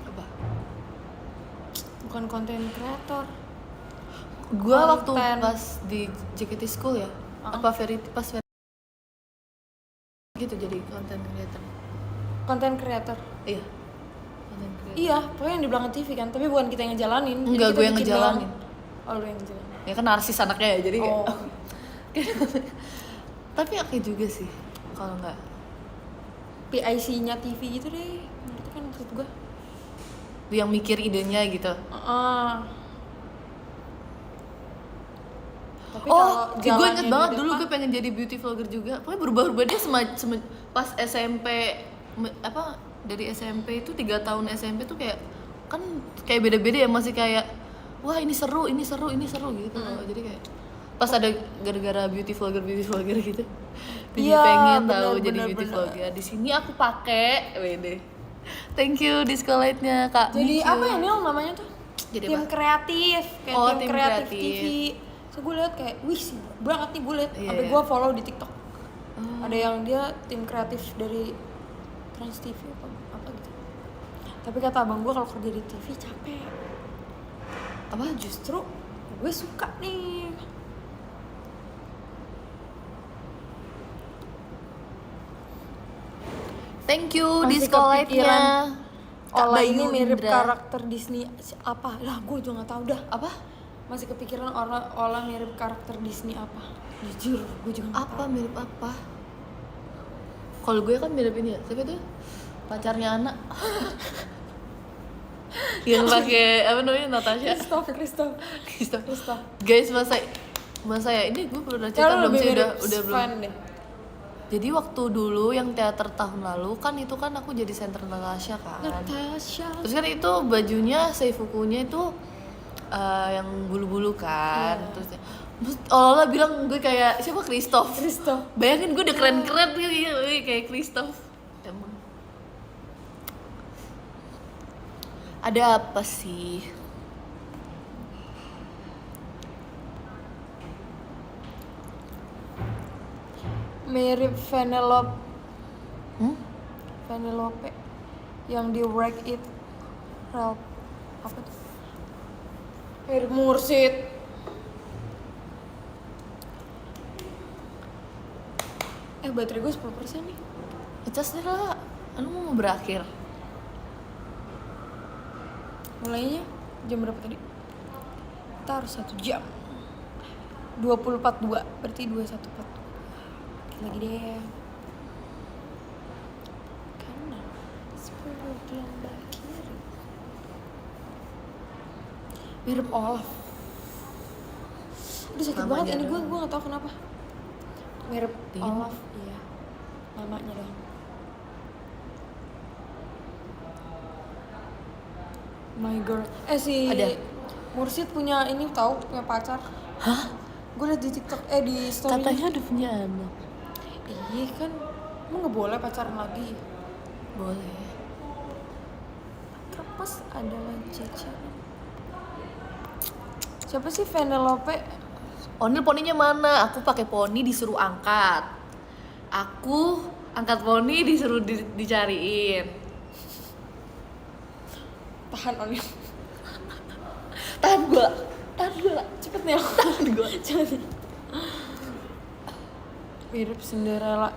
apa? Bukan konten kreator. Gua waktu Konten. pas di JKT School ya. Apa pas gitu jadi content creator. Konten kreator. Iya. Content creator. Iya, pokoknya yang di belakang TV kan. Tapi bukan kita yang ngejalanin. Jadi Enggak, kita gue yang bikin ngejalanin. doang. Oh, lu yang ngejalanin. Ya kan narsis anaknya ya jadi kayak. Oh. Tapi oke juga sih kalau nggak. PIC-nya TV gitu deh. Ngerti kan maksud gue? Yang mikir idenya gitu. Tapi Oh, kalau gue jalannya inget di banget dulu depan- gue pengen jadi beauty vlogger juga. Pokoknya berubah-ubah dia pas SMP dari SMP itu 3 tahun SMP tuh kayak kan kayak beda-beda ya masih kayak wah ini seru gitu loh. Jadi kayak pas ada gara-gara beauty vlogger gitu. Jadi Iya, pengen bener, tahu jadi bener, beauty bener. vlogger. Di sini aku pakai WD. Thank you Discolite-nya Kak. Jadi Micu. apa ya Nil namanya tuh? Jadi tim apa? kreatif, kayak Oh, tim tim kreatif kreatif. TV. So gue liat kayak, wih sibuk banget nih gue liat. Iya, Sampai iya. gue follow di TikTok. Oh. Ada yang dia tim kreatif dari Trans TV apa gitu. Tapi kata abang gue kalau kerja di TV capek. Apa? Justru gue suka nih. Thank you Masih Discolite-nya. kepikiran. Kak Ola Bayu ini mirip Indra. karakter Disney apa? Lah gue juga nggak tahu dah. Apa? Masih kepikiran Ola mirip karakter Disney apa? Jujur, gue juga nggak Apa tahu. mirip apa? Kalau gue kan mirip ini ya, siapa tuh? Pacarnya anak. Yang pakai apa namanya Natasha. Christoph. Guys, masa ya ini gue pernah cerita Kalau belum lebih sih mirip udah belum. Sven deh. Jadi waktu dulu yang teater tahun lalu kan itu kan aku jadi center Natasha kan. Natasha. Terus kan itu bajunya seifukunya itu yang bulu-bulu kan. Terus Ola bilang gue kayak siapa Christoph. Bayangin gue udah keren-keren kayak Christoph. Emang. Ada apa sih? Mirip Vanellope. Hmm? Vanellope yang di Wreck It Ralph. Apa tuh? Mirip Mursid. Baterai gue 10% nih. Ngecas deh lah. Lu mau berakhir? Mulainya jam berapa tadi? Kita harus 1 jam. 20.42, berarti 21.42. Lagi deh. Kanan, 10 gelombang kiri. Mirip Olaf. Udah sakit Namanya banget ini gue doang. gak tau kenapa. Mirip Dingin. Olaf, iya. Namanya dong. My girl. Si Ada. Mursid punya ini tahu, punya pacar. Hah? Gue liat di TikTok, di story. Katanya udah punya anak. Iya kan, emang nggak boleh pacaran lagi? Boleh. Kapas adalah Cece. Siapa sih Vanellope? Onil poninya mana? Aku pakai poni disuruh angkat. Aku angkat poni disuruh dicariin. Tahan Onil. Tahan gua lah. Cepet nih aku. Tahan gua. Cepet. Mirip Cinderella.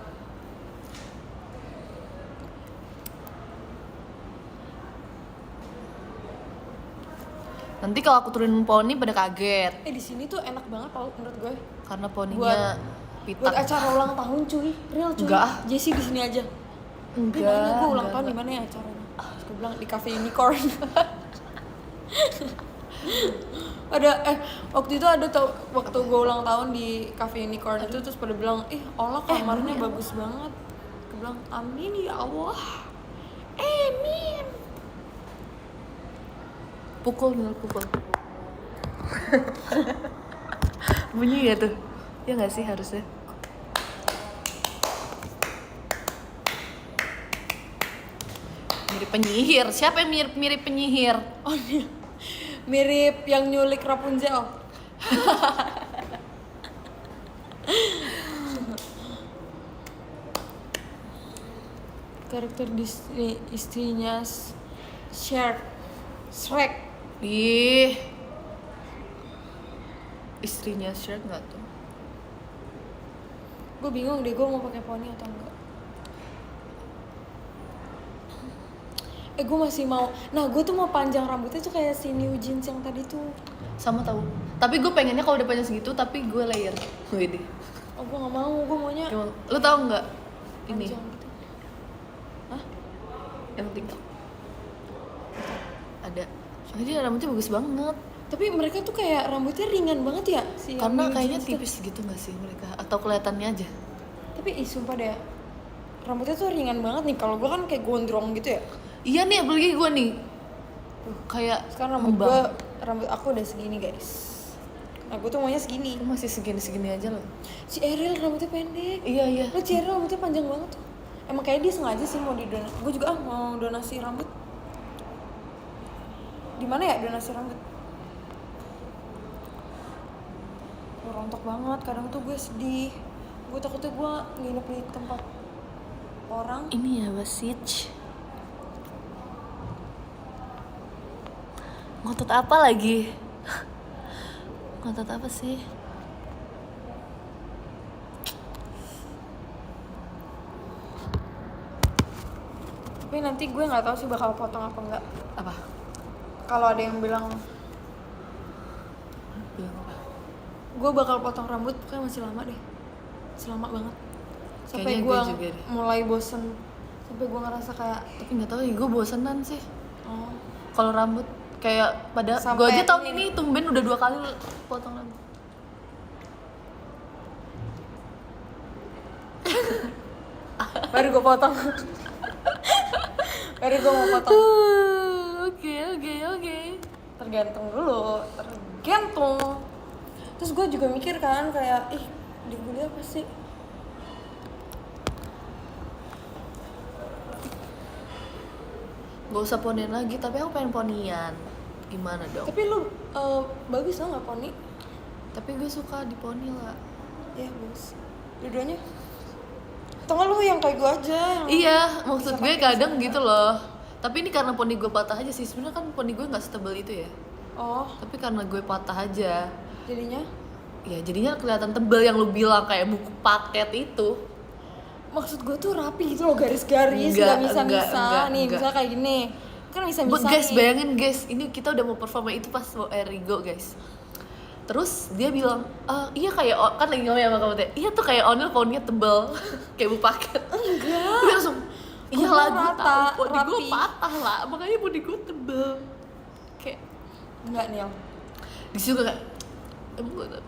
Nanti kalau aku turunin poni pada kaget. Di sini tuh enak banget tau menurut gue. Karena poninya Buat pitak. acara ulang tahun cuy, real cuy. Enggak. Jessie di sini aja. Enggak. Gue ulang tahun enggak. di mana ya acaranya? Terus gue bilang di Cafe Unicorn. Waktu itu ada tau, waktu gue ulang tahun di Cafe Unicorn itu terus pada bilang, Allah kamarnya bagus banget. Gue bilang, amin ya Allah. Amin. Pukul. Bunyi ya tuh. Ya nggak sih harusnya. Mirip penyihir. Siapa yang mirip penyihir? Oh iya. Mirip yang nyulik Rapunzel. Karakter Disney istrinya Shrek. Ih. Istrinya Shrek nggak tuh? Gue bingung deh, gue mau pakai poni atau enggak. Gue masih mau. Nah, gue tuh mau panjang rambutnya tuh kayak si New Jeans yang tadi tuh. Sama tahu. Tapi gue pengennya kalau udah panjang segitu, tapi gue layer. Wih deh. Oh, gue nggak mau. Gue maunya Lu tahu nggak? Ini panjang gitu. Hah? yang TikTok. Ada. Soalnya dia rambutnya bagus banget. Tapi mereka tuh kayak rambutnya ringan banget ya si yang Karena New kayaknya Jeans tuh. tipis gitu nggak sih mereka? Atau kelihatannya aja? Tapi sumpah deh, rambutnya tuh ringan banget nih. Kalau gue kan kayak gondrong gitu ya. Iya nih, apalagi gue nih. Kayak Sekarang rambut aku udah segini guys. Nah, gue tuh maunya segini. Aku masih segini aja loh. Si Ariel rambutnya pendek. Iya. Lo si Ariel rambutnya panjang banget tuh. Emang kayak dia sengaja sih mau didonasi. Gue juga mau donasi rambut. Di mana ya donasi rambut? Gue rontok banget. Kadang tuh gue sedih. Gue takutnya gue nginep di tempat orang. Ini ya Basich. Ngotot apa lagi? Ngotot apa sih? Tapi nanti gue nggak tahu sih bakal potong apa enggak. Apa? Kalau ada yang bilang Bilang apa? gue bakal potong rambut, pokoknya masih lama deh. Lama banget. Sampai Kayaknya gue gue juga deh. mulai bosen. Sampai gue ngerasa kayak Tapi nggak tahu ya, gue bosenan sih. oh, Kalau rambut kayak pada gue Sampai aja tahun ini. ini tumben udah 2 kali potong rambut. baru gue potong. Baru gue mau potong. Oke. Tergantung dulu, tergantung. Terus gue juga mikir kan kayak di kuliah pasti Gak usah ponian lagi, tapi aku pengen ponian. Gimana dong? tapi lu bagus lah nggak poni? Tapi gue suka di poni lah. Ya bagus. Dua-duanya. Atau nggak lu yang kayak gue aja? Yang Iya, maksud bisa gue pakai, kadang bisa gitu loh. Tapi ini karena poni gue patah aja sih. Sebenarnya kan poni gue nggak setebal itu ya. Oh, Tapi karena gue patah aja. jadinya? Ya jadinya kelihatan tebel yang lu bilang kayak buku paket itu. Maksud gue tuh rapi gitu loh, garis-garis, Enggak, nggak misa-misa. Nih, enggak. misalnya kayak gini. Kan bisa-bisa But guys, nih. bayangin guys, ini kita udah mau performa itu pas mau Erigo guys. Terus dia bilang, iya kayak kan lagi ngomong sama kamu teh. Iya tuh kayak Onil poninya tebel, kayak buku paket. Enggak. Gue langsung, iya Kok lah gue rata, tahu, poni gue rapi. patah lah, makanya poni gue tebel. Kayak Enggak, Niel. di situ kayak, emang gue tau.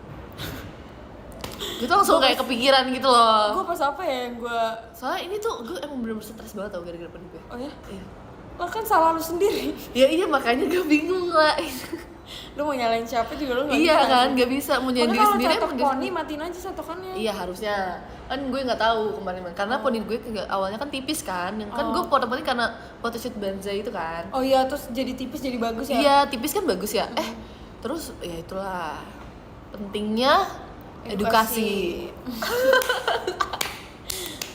Gue tuh langsung kayak kepikiran gitu loh. Gue pas apa ya yang gue... Soalnya ini tuh gue emang bener-bener stres banget tau gara-gara poni gue. Oh ya? Iya. Lo kan salah lu sendiri. Ya iya makanya gue bingung lah. Lu mau nyalain siapa juga lu nggak Iya bisa. kan, nggak bisa mau nyalain diri sendiri. Kalau Emang cetok diri poni sendiri. matiin aja cetokannya. Iya harusnya. Kan gue nggak tahu kemarin karena poni gue awalnya kan tipis kan. Yang kan gue potong-potong karena photoshoot Banzai itu kan. Oh iya, terus jadi tipis jadi bagus ya. Iya tipis kan bagus ya. Terus ya itulah pentingnya edukasi.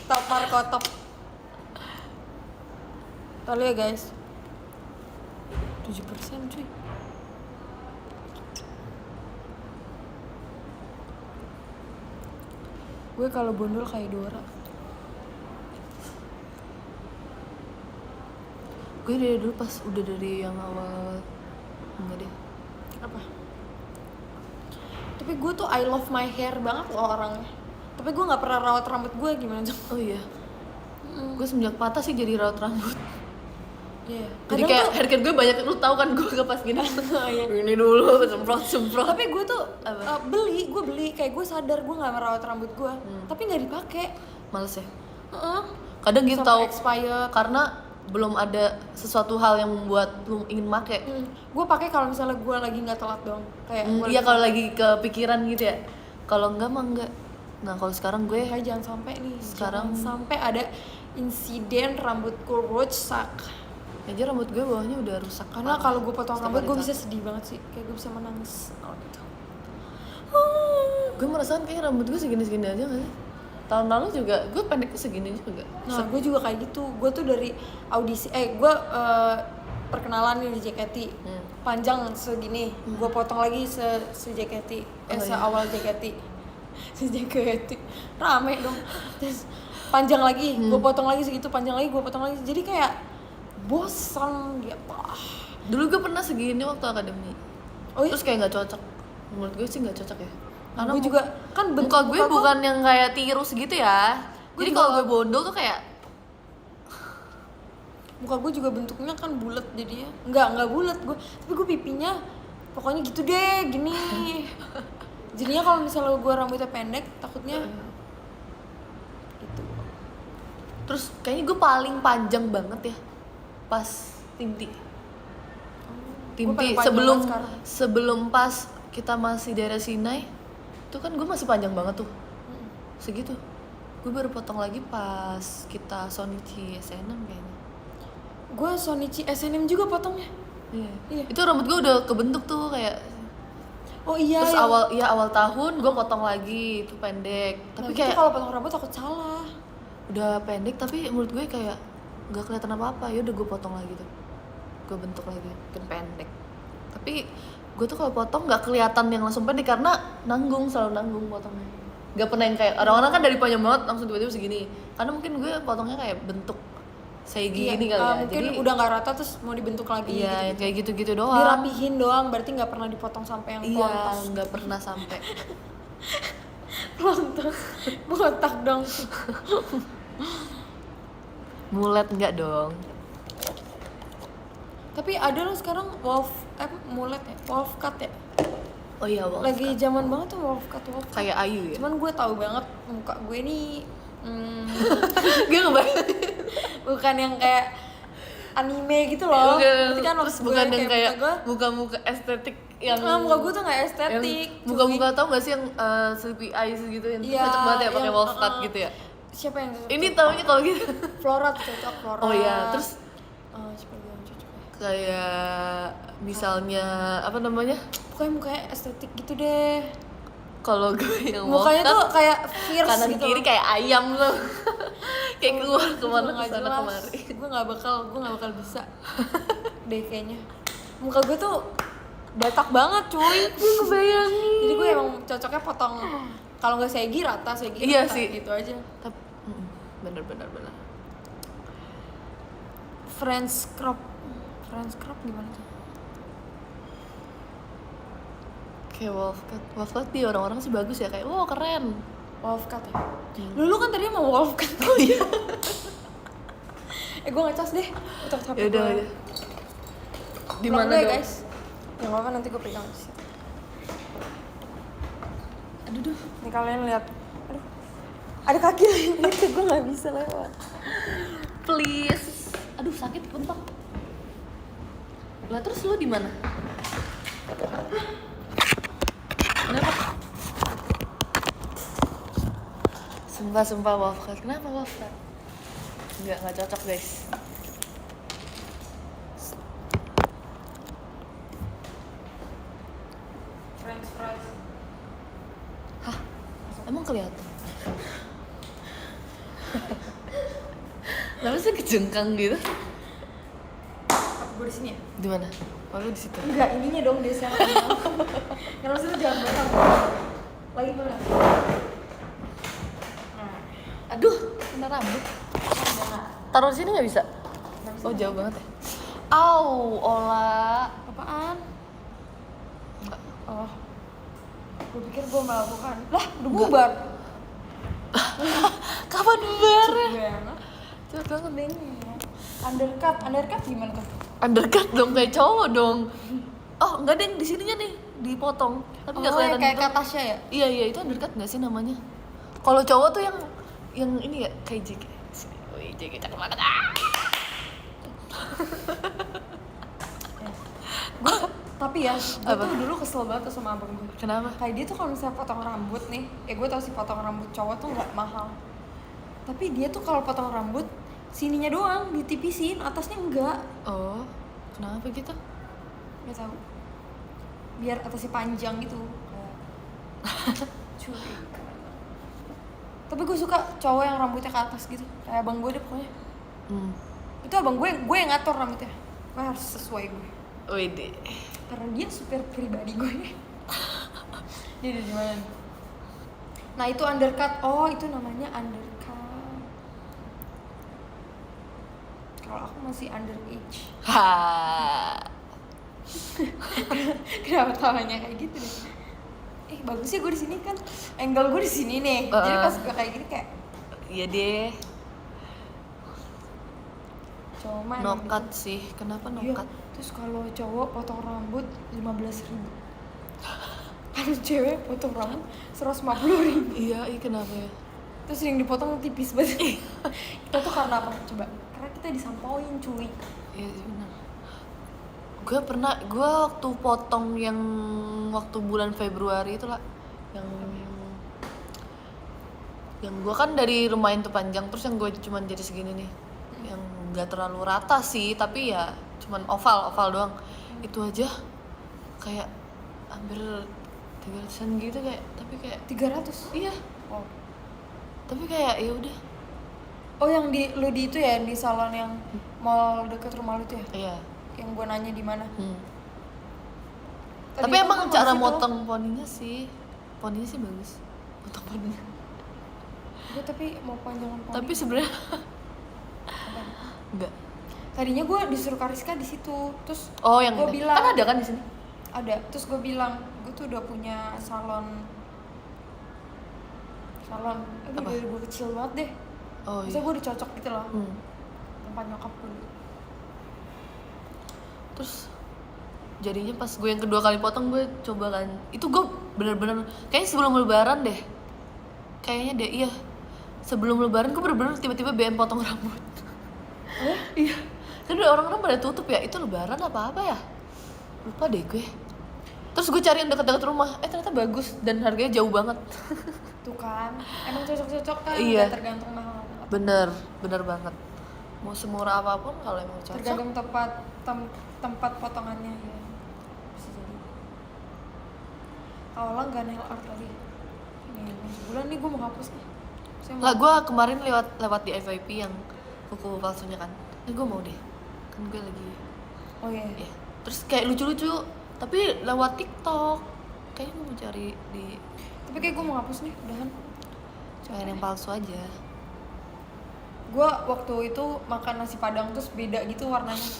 Top Marco top. Tahu ya guys. 7% cuy. Gue kalau bondol kayak Dora. Gue dari dulu pas udah dari yang awal enggak deh. Apa? Tapi gue tuh I love my hair banget loh orangnya. Tapi gue nggak pernah rawat rambut gue gimana tuh? Oh iya. Gue semenjak patah sih jadi rawat rambut. Iya. Jadi kayak haircut gue banyak, lu tahu kan gue gak pas gini. Ini dulu semprot. Tapi gue tuh gue beli kayak gue sadar gue nggak merawat rambut gue, tapi nggak dipakai. Males ya. Kadang gitu Sampai tahu expired. karena belum ada sesuatu hal yang membuat lu ingin make. Gue pakai kalau misalnya gue lagi nggak telat dong. Kayak gua Iya kalau lagi kepikiran gitu ya. Kalau enggak mah enggak. Nah kalau sekarang gue kayak jangan sampai nih. Sekarang- Jangan sampai ada insiden rambutku rusak. aja rambut gue bawahnya udah rusak. Karena kalau gue potong Setiap rambut hari gue cat. bisa sedih banget sih. Kayak gue bisa menangis. Oh gitu. Gue merasakan kayak rambut gue segini-segini aja gak sih? Tahun lalu juga gue pendeknya segini juga. Nah, gue juga kayak gitu. Gue tuh dari audisi, gue perkenalan nih di JKT. Panjang segini, gue potong lagi se JKT, seawal JKT. Se JKT. Rame dong. Terus panjang lagi, gue potong lagi segitu, panjang lagi, gue potong lagi. Jadi kayak bosan gitu. Dulu gue pernah segini waktu akademi. Oh iya? Terus kayak nggak cocok. Menurut gue sih nggak cocok ya. Karena gue juga kan muka gue bukan yang kayak tirus gitu ya. Jadi juga- kalau gue bondol tuh kayak muka gue juga bentuknya kan bulat jadinya. Enggak bulat gue, tapi gue pipinya pokoknya gitu deh, gini. Jadinya kalau misalnya gue rambutnya pendek, takutnya gitu. terus kayaknya gue paling panjang banget ya pas Timti. Gue paling panjang sebelum banget sekarang. sebelum pas kita masih daerah Sinai itu kan gue masih panjang banget tuh segitu. Gue baru potong lagi pas kita Sonichi SNM kayaknya. Gue Sonichi SNM juga potongnya. Iya. Itu rambut gue udah kebentuk tuh kayak. Oh iya. Terus yang- awal tahun gue potong lagi itu pendek. Tapi Nah, kayak gitu kalau potong rambut takut salah. udah pendek tapi menurut gue kayak nggak kelihatan apa-apa. Ya udah gue potong lagi tuh. Gue bentuk lagi bikin pendek. Tapi gue tuh kalau potong nggak kelihatan yang langsung pendek karena selalu nanggung potongnya. Nggak pernah yang kayak orang-orang kan dari panjang banget langsung tiba-tiba segini. Karena mungkin gue potongnya kayak bentuk segi gini kali ya. Mungkin Jadi udah nggak rata terus mau dibentuk lagi. iya gitu. kayak gitu-gitu doang. Dirapihin doang, berarti nggak pernah dipotong sampai yang Iya pelontos. nggak pernah sampai. Pelontos, botak dong. Mulet nggak dong. Tapi ada loh sekarang mulet ya, wolf cut ya. Oh iya wolf Lagi cut. zaman banget tuh wolf cut. Kayak Ayu ya. Cuman gue tahu banget muka gue nih Gue ngebayang. bukan yang kayak anime gitu loh. Berarti kan Terus maksud gue bukan yang kayak gue, muka-muka estetik yang muka gue tuh nggak yang estetik. muka-muka tau gak sih yang sleepy eyes gitu yang Iya, cocok banget ya pakai yang, wolf cut gitu ya. Siapa yang cocok? Ini taunya kalau gitu. Flora tuh cocok, Flora. Oh iya, terus siapa lagi yang cocok ya? kayak misalnya apa namanya? Pokoknya mukanya estetik gitu deh. Kalau gue yang wolf Mukanya cut tuh kayak fierce kanan gitu. kiri kayak ayam tuh. Kayak keluar kemana Nggak kesana jelas. kemari. Gue nggak bakal bisa deh kayaknya. Muka gue tuh datak banget cuy. Gue ngebayangin. Jadi gue emang cocoknya potong kalau nggak segi rata Iya rata, sih. gitu aja. Tapi bener. French crop gimana tuh? Kayak wolf cut di orang-orang sih bagus ya kayak wow keren. Wolf cut ya. Dulu kan tadi mau wolf cut. Oh iya. Gue ngecas deh. Utak HP Ya udah gue. aja. Di Pulang mana dulu ya dong? guys? Yang apa nanti gue pegang di situ. Aduh, nih kalian lihat. Aduh, ada kaki lain itu gue nggak bisa lewat. Please. Aduh sakit bentar. Lah terus lu di mana? Kenapa? Sumpah wafat. Kenapa wafat? Nggak cocok guys. French fries. Hah? Emang kelihatan? Kenapa sih kejengkang gitu? Gue di sini ya? Di mana? Oh, lu di situ. Enggak, ininya dong desa. Yang maksudnya jangan batang. Lagi mana? Aduh, kena rambut. Taruh di sini nggak bisa? Oh, jauh banget ya. Au, Ola. Apaan? Enggak. Oh. Gue pikir gue melakukan. Lah, udah bubar. Kapan bubar? Cepet banget deh. Undercut gimana tuh? Undercut dong, kayak cowok dong. Oh, enggak deh, di sininya nih dipotong. Tapi nggak kelihatan kayak gitu. Katasha ya? Iya, itu undercut nggak sih namanya? Kalau cowok tuh yang ini ya kayak JK. Wih, JK cakep banget. Tapi ya, gue Apa? tuh dulu kesel banget tuh sama abang gue. Kenapa? Kayak dia tuh kalau misalnya potong rambut nih, gue tau sih potong rambut cowok tuh nggak mahal. Tapi dia tuh kalau potong rambut sininya doang ditipisin, atasnya enggak. Oh, kenapa gitu? Nggak tahu. Biar atasnya panjang gitu. Cuy. Tapi gue suka cowok yang rambutnya ke atas gitu. Kayak abang gue deh pokoknya. Itu abang gue yang ngatur rambutnya. Gue harus sesuai gue. Wede. Karena dia supir pribadi gue. Dia di mana? Nah itu undercut. Oh itu namanya undercut. Kalau aku masih underage. Ha. Kenapa tawanya kayak gitu deh? Bagus ya gue di sini kan. Angle gue di sini nih. Jadi pas gue kayak gini kayak. Iya deh. Cowok mana? Nokat sih. Kenapa nokat? Iya. Terus kalau cowok potong rambut 15.000. Kalau cewek potong rambut 150.000. Iya, kenapa ya? Terus yang dipotong tipis banget. Itu tuh karena apa? Coba. Karena kita disampoin cuy. Iya sih benar. Gue waktu potong yang waktu bulan Februari itu lah, yang gue kan dari lumayan tuh panjang, terus yang gue cuman jadi segini nih, yang nggak terlalu rata sih, tapi ya cuman oval doang. Itu aja kayak hampir 300-an gitu kayak, tapi kayak 300. iya. Oh. Tapi kayak ya udah. Oh yang lu di itu ya, di salon yang mall deket rumah lu tuh ya? Iya. Yang gue nanya di mana? Tapi emang cara motong poninya sih bagus. Motong poninya. Gue tapi mau panjangan poni. Tapi sebenarnya enggak. Tadinya gue disuruh Kariska di situ, terus yang gue ini. bilang Kan ada kan di sini? ada. Terus gue bilang gue tuh udah punya salon. Aduh dari gue kecil banget deh. Oh Bisa iya. gue dicocok gitu loh. Tempat nyokap gue. Terus jadinya pas gue yang kedua kali potong, gue coba kan, itu gue bener-bener kayaknya sebelum lebaran deh, iya sebelum lebaran gue bener-bener tiba-tiba BM potong rambut. Iya kan udah orang-orang pada tutup ya, itu lebaran apa ya, lupa deh gue. Terus gue cari yang dekat-dekat rumah, ternyata bagus dan harganya jauh banget. Tuh kan, emang cocok-cocok kan, Iya. nggak tergantung mahal. bener banget, mau semurah apapun kalau emang cocok. Tergantung tempat potongannya ya. Bisa jadi. Awalnya nggak nail art kali. Ini sebulan nih gue mau hapus nih. Lah gue kemarin lewat di FYP yang kuku palsunya kan, ini gue mau deh, kan gue lagi. Oh iya. Ya. Terus kayak lucu-lucu, tapi lewat TikTok. Kayaknya gue mau cari di. Tapi kayak gue mau hapus nih, udahan. Pengen yang palsu aja. Gue waktu itu makan nasi padang terus beda gitu warnanya.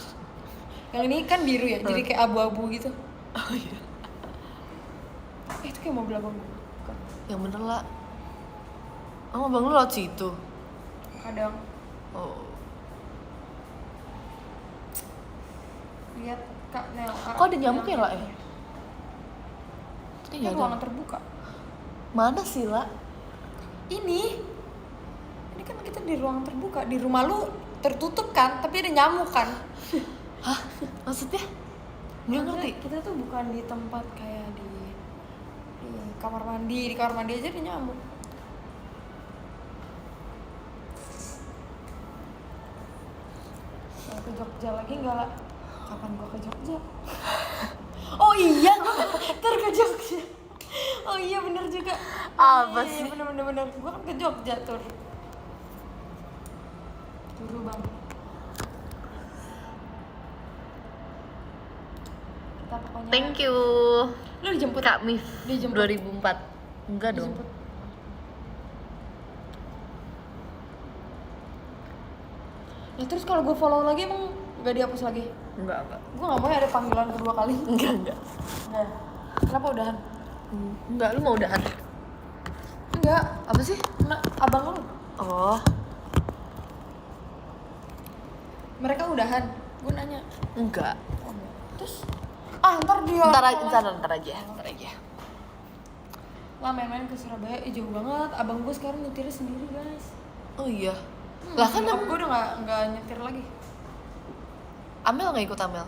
Yang ini kan biru ya, jadi kayak abu-abu gitu. Oh iya. Itu kayak mobil abang gue. Yang bener lah. Oh, abang lu lewat situ. Kadang Oh. lihat kak nail art. Kok ada nyamuk ya, lah ya? Ini ruangan terbuka. Mana sih, lah? Ini kan kita di ruangan terbuka. Di rumah lu tertutup kan, tapi ada nyamuk kan. Hah? Maksudnya? Nggak Maksudnya ngerti. kita tuh bukan di tempat kayak di kamar mandi aja ada nyamuk. Mau ke Jogja lagi nggak? Kapan gua ke Jogja? Oh iya, gua ntar ke Jogja. Oh iya bener juga. Apa Iya, sih? bener. Gua kan ke Jogja tur. Turu bang. Kita pokoknya. Thank you. Lu dijemput? Kak Mif. Dijemput. 2004. Enggak dong. Dijemput. Ya terus kalau gue follow lagi emang gak dihapus lagi? Enggak. Gue gak mau ya ada panggilan kedua kali. Enggak. Nah, kenapa udahan? Enggak, lu mau udahan? Enggak, Apa sih? nah, abang lu. Oh, Mereka udahan. Gue nanya. enggak. Oh, enggak. Terus ntar dia Ntar aja. lah main-main ke Surabaya, jauh banget. Abang gue sekarang nyetirnya sendiri guys. Oh iya. Lah kan Nyokap gue udah nggak nyetir lagi. Amel nggak ikut Amel?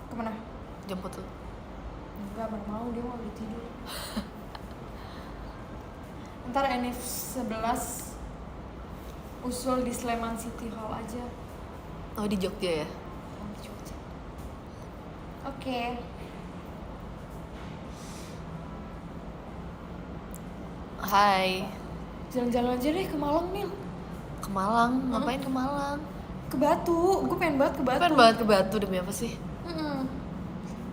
Kemana? Jemput lu. Enggak, mana mau, dia mau udah tidur. Ntar NF 11 usul di Sleman City Hall aja. Oh di Jogja ya? Di Jogja. Oke. Hai. Jalan-jalan aja deh ke Malang nih. Ke Malang? Ngapain ke Malang? Ke Batu, gue pengen banget ke Batu. Pengen banget ke Batu demi apa sih?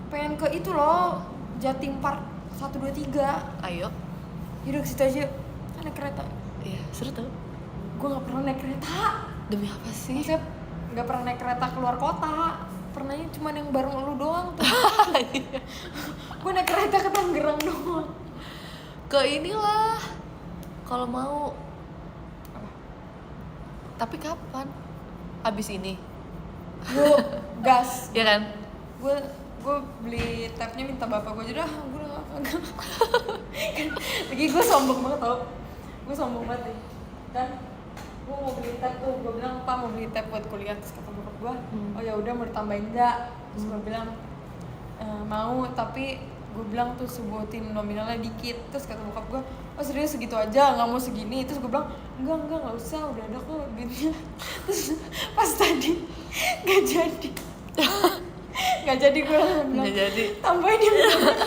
Pengen ke itu loh, Jatim Park 123. Ayo. Yaudah ke situ aja. Kan naik kereta. Iya, seru tuh. Gue gak pernah naik kereta. Demi apa sih? Maksudnya gak pernah naik kereta keluar kota. Pernahnya cuma yang bareng lu doang tuh. Gue naik kereta ke Tangerang doang. Ke inilah. Kalau mau. Apa? Tapi kapan? Abis ini. Gue gas. Ya kan? Gue beli tabnya minta bapak gue aja dah. Gue udah kagak. Lagi gue sombong banget tau. Gue sombong banget deh. Dan gue mau beli tab tuh, gue bilang pak mau beli tab buat kuliah. Terus kata bokap gue, oh ya udah mau ditambahin nggak? Terus gue bilang mau, tapi gue bilang tuh sebutin nominalnya dikit. Terus kata bokap gue, oh serius segitu aja, nggak mau segini. Terus gue bilang nggak usah, udah ada kok duitnya. Terus pas tadi nggak jadi. Nggak jadi, gue langsung bilang Nggak jadi. tambahin yang banyak.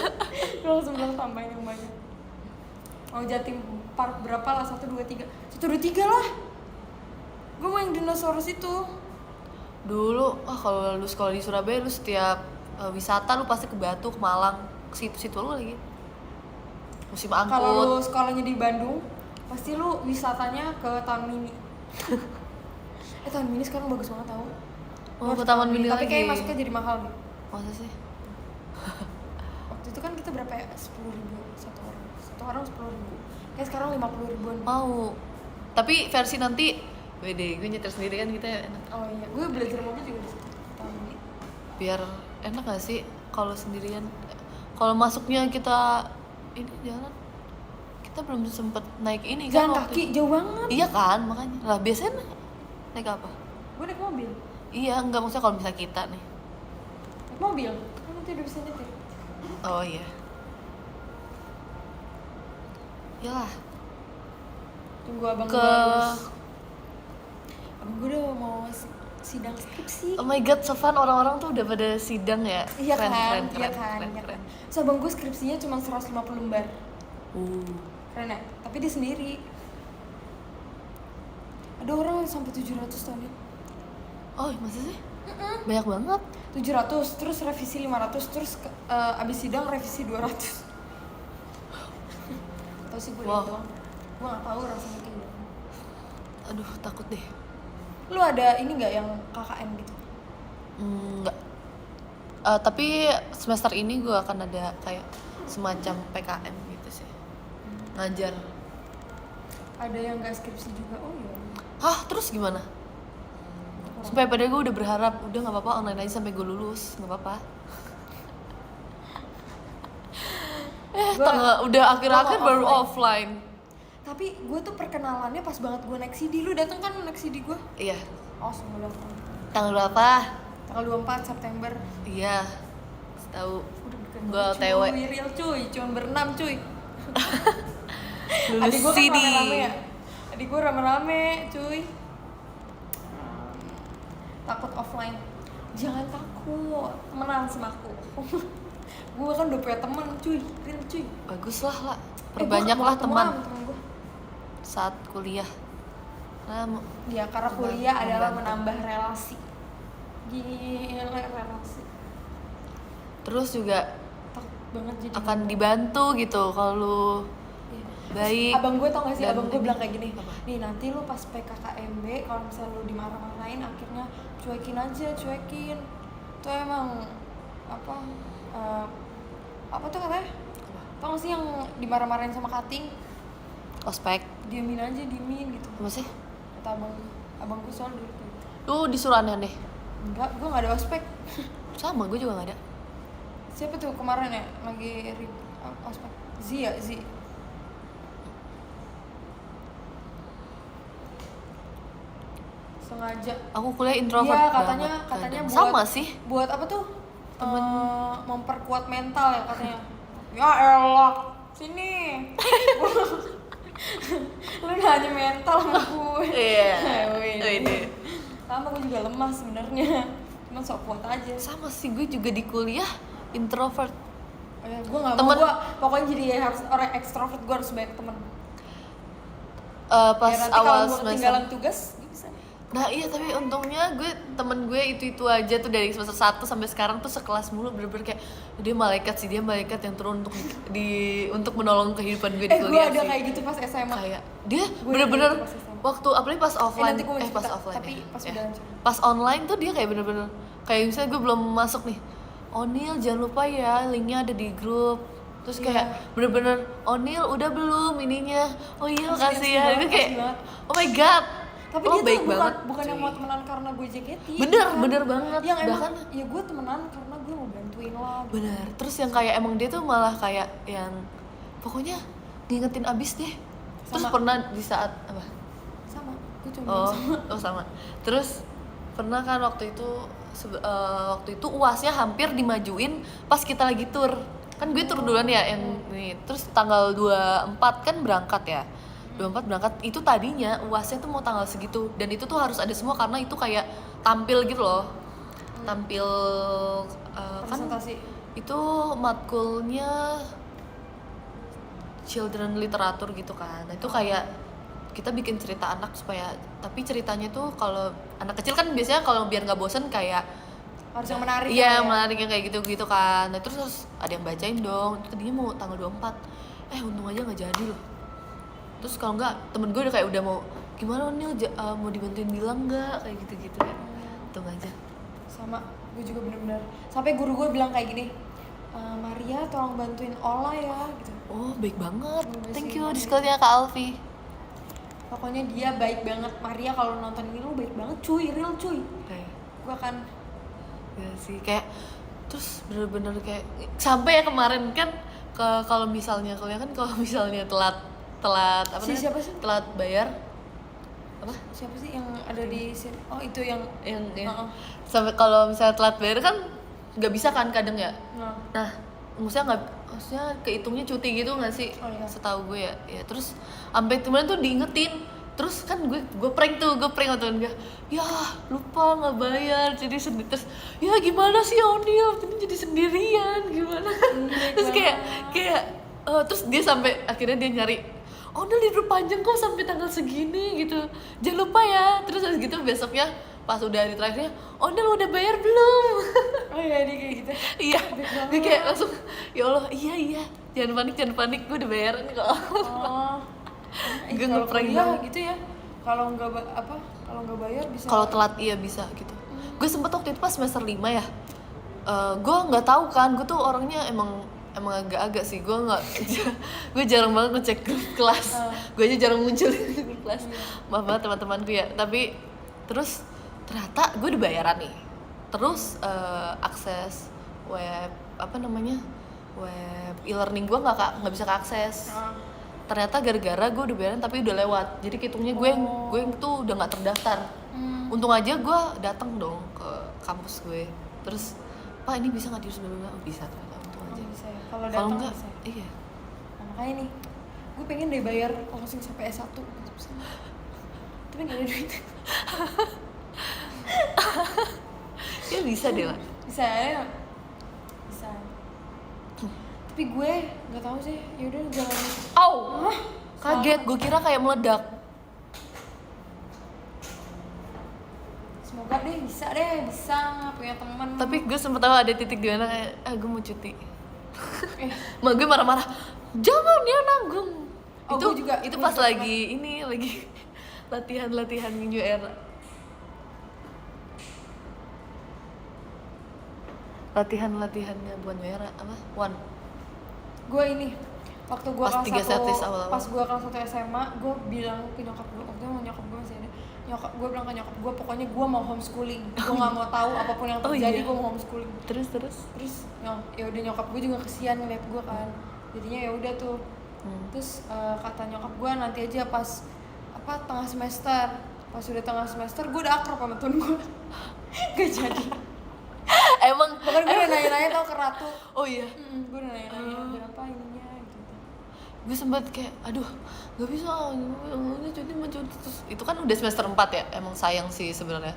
Gue langsung bilang tambahin yang banyak. Oh Jatim Park berapa lah? 1, 2, 3 lah. Gue mau yang dinosaurus itu. Dulu, kalau lu sekolah di Surabaya, lu setiap wisata lu pasti ke Batu, ke Malang, ke situ-situ lu lagi. Musim angkut. Kalau lu sekolahnya di Bandung, pasti lu wisatanya ke Taman Mini. Taman Mini sekarang bagus banget tau. Oh, ke Taman Mini tapi lagi. kayaknya masuknya jadi mahal deh. Masa sih? Waktu itu kan kita berapa ya? 10.000 satu orang. Satu orang 10.000. Kayak sekarang 50.000-an. Mau. Tapi versi nanti wede, gue nyetir sendiri kan kita enak. Oh iya, gue belajar mobil juga di situ. Taman Mini. Biar enak gak sih kalau sendirian? Kalau masuknya kita ini jalan, kita belum sempet naik ini kan Jalan waktu kaki itu. jauh banget. Iya kan, makanya. Lah biasanya naik apa? Gue naik mobil. Iya, enggak, maksudnya kalau misalnya kita nih. Naik mobil. Kan nanti udah bisa nyetir. Oh iya. Yalah. Tunggu abang Ke abang gue udah mau sidang skripsi. Oh my god, so fun, orang-orang tuh udah pada sidang ya. Iya Keren, kan, keren, iya keren, kan, keren, iya keren. kan. So abang gue skripsinya cuma 150 lembar. Keren ya? Tapi dia sendiri. Ada orang yang sampai 700 tahun ya. Oh, masa sih? Banyak banget. 700, terus revisi 500, terus abis sidang revisi 200. Atau sih gue Wow. doang. Gue gak tahu rasanya kayak gimana. Aduh, takut deh. Lu ada ini gak yang KKN gitu? Enggak. Tapi semester ini gue akan ada kayak semacam PKM gitu sih. Ngajar. Ada yang gak skripsi juga? Oh iya. Hah, terus gimana? Sampai pada gue udah berharap, udah gak apa-apa online aja sampai gue lulus, gak apa-apa. Udah akhir-akhir gua baru offline. offline. Tapi gue tuh perkenalannya pas banget gue naik CD. Lu dateng kan naik CD gue? Iya. Oh, semua dateng. Tanggal berapa? Tanggal 24 September. Iya. tahu Udah gue OTW cuy, real cuy, cuma berenam cuy. lulus Adik gue kan sini. rame-rame ya. Adik gue rame-rame cuy. Takut offline. Jangan takut, temenan sama aku. Gue kan udah punya temen cuy, real cuy. Bagus lah perbanyaklah teman gue. saat kuliah. Nah, Ya karena kuliah adalah membantu. menambah relasi. Gila relasi. Terus juga Takut banget jadi akan dibantu gitu kalau lu Iya. baik. Abang gue tau gak sih, dan abang gue ini. bilang kayak gini, Apa? nih nanti lu pas PKKMB kalau misalnya lu dimarah-marahin akhirnya cuekin aja, cuekin. Itu emang apa apa tuh katanya? Tau gak sih yang dimarah-marahin sama cutting? Ospek Diemin aja, diemin gitu. apa sih? Kata abang gue soal dulu kayak gitu. Lu disuruh aneh-aneh. Enggak, gue gak ada ospek. Sama gue juga gak ada. Siapa tuh kemarin ya lagi ospek? Zia. Sengaja. Aku kuliah introvert Iya, banget katanya kadang. buat Sama sih. Buat apa tuh? Memperkuat mental ya katanya. Ya elah, sini. Lu nanya mental sama gue. Iya. Wih. Ini. Sama gue juga lemah sebenarnya. Cuman sok kuat aja. Sama sih, gue juga di kuliah introvert. Gue gak mau, gue pokoknya jadi harus orang ekstrovert, gue harus banyak temen. Pas Ya, nanti awal kalau gue semester. ketinggalan tugas, gue bisa. Nah iya, tapi untungnya temen gue itu aja tuh dari semester 1 sampai sekarang tuh sekelas mulu, bener-bener kayak dia malaikat yang turun untuk menolong kehidupan gue di Gue kuliah ada sih. kayak gitu pas SMA. Kayak dia Gue bener-bener ada gitu pas SMA. waktu apalagi pas offline nanti gue mau pas cerita, offline tapi ya. pas Ya. udah lanjut. Pas online tuh dia kayak bener-bener kayak misalnya gue belum masuk nih, Onil jangan lupa ya linknya ada di grup. Terus kayak bener-bener Onil udah belum ininya, oh iya makasih ya. Itu kayak oh my god, Tapi lo dia baik tuh banget bukan yang cuy. mau temenan karena gue JKT. Bener banget. Yang emang Bahkan ya gue temenan karena gue mau bantuin lo. bener. Terus yang kayak emang dia tuh malah kayak yang pokoknya ngingetin abis deh. Terus Sama. pernah di saat apa? Sama, gue cuma Oh, sama. oh sama. Terus pernah kan waktu itu UASnya hampir dimajuin pas kita lagi tur. Kan gue tur duluan ya yang nih. Terus tanggal 24 kan berangkat ya. 24 berangkat itu tadinya UASnya tuh mau tanggal segitu dan itu tuh harus ada semua karena itu kayak tampil gitu loh. Tampil kan Presentasi. itu matkulnya children literatur gitu kan. Nah, itu kayak kita bikin cerita anak supaya tapi ceritanya tuh kalau anak kecil kan biasanya kalau biar nggak bosen kayak Harus yang menarik. iya ya. menarik yang kayak gitu kan. Nah, terus harus ada yang bacain dong. Tadinya mau tanggal 24, untung aja nggak jadi loh. Terus kalau nggak temen gue udah kayak udah mau gimana Nil mau dibantuin bilang nggak kayak gitu ya. Untung aja. Sama, gue juga bener-bener sampai guru gue bilang kayak gini, Maria tolong bantuin Ola ya gitu. Oh baik banget, Bagus thank sih, you bagus. diskonnya Kak Alfi. Pokoknya dia baik banget. Maria kalau nonton ini lu baik banget cuy, real cuy. Kayak Gue akan ya sih kayak terus bener-bener kayak sampai ya kemarin kan kalau misalnya kuliah kan kalau misalnya telat apa Si namanya? siapa sih? Telat bayar apa siapa sih yang ada di sini? Oh itu yang yang Heeh. sampai kalau misalnya telat bayar kan nggak bisa kan kadang ya. Nah, Nah, maksudnya kehitungnya cuti gitu nggak sih? Oh, iya. Setahu gue ya terus sampai kemarin tuh diingetin. Terus kan gue prank sama temen gue. Ya, lupa nggak bayar. Jadi sedih terus. Ya gimana sih Onil? Jadi sendirian gimana? Terus kayak terus dia sampai akhirnya dia nyari Onil libur panjang kok sampai tanggal segini gitu. Jangan lupa ya. Terus habis gitu besoknya pas udah hari terakhirnya, Onil udah bayar belum? oh iya dia kayak gitu. Iya, gue kayak langsung ya Allah iya jangan panik gue udah bayaran kok. Oh. Gue Kalau ngeprank kuliah banget. gitu ya. Kalau nggak kalau nggak bayar bisa. Kalau telat iya bisa gitu. Gue sempet waktu itu pas semester 5 ya, gue nggak tahu kan, gue tuh orangnya emang agak-agak sih, gue jarang banget ngecek grup kelas. Gue aja jarang muncul di grup kelas. Maaf banget teman-temanku ya, tapi terus ternyata gue udah bayaran nih. Terus akses web web e-learning gue nggak bisa keakses. Ternyata gara-gara gue udah bayaran tapi udah lewat, jadi hitungnya gue yang tuh udah nggak terdaftar. Untung aja gue datang dong ke kampus gue, terus Pak ini bisa nggak diurus bla oh, bisa ternyata untung aja. Bisa ya. Kalau Kalau datang enggak, bisa. iya. Nah, makanya nih, gue pengen deh bayar langsung sampai S1 gitu. Tapi nggak ada duit. Ya bisa deh lah. Bisa ya. Bisa. Tapi gue nggak tahu sih. Yaudah jangan. Au. Kaget, gue kira kayak meledak. Semoga deh bisa punya teman. Tapi gue sempet tahu ada titik di mana kayak gue mau cuti. Mak gue marah-marah. Jangan dia nanggung. Oh, itu gue juga, itu gue pas juga lagi ini lagi latihan New Era. Latihannya bukan New Era apa? One. Gue ini waktu gue Pas kelas 3 setlist 1 awal-awal. pas gue kelas 1 SMA, gue bilang ke nyokap gue, waktu itu nyokap gue masih ada. Gue bilang ke nyokap gue, pokoknya gue mau homeschooling. Gue nggak mau tahu apapun yang terjadi, gue mau homeschooling. Terus Ya udah nyokap gue juga kesian ngeliat gue kan. Jadinya ya udah tuh. Terus kata nyokap gue nanti aja pas tengah semester. Pas udah tengah semester gue udah akrab sama temen gue. Gak jadi. Emang Bahkan gue udah nanya-nanya tau ke Ratu. oh iya. Gue udah nanya-nanya berapa ininya gitu. Gue sempat kayak aduh nggak bisa cuti terus itu kan udah semester 4 ya, emang sayang sih sebenarnya.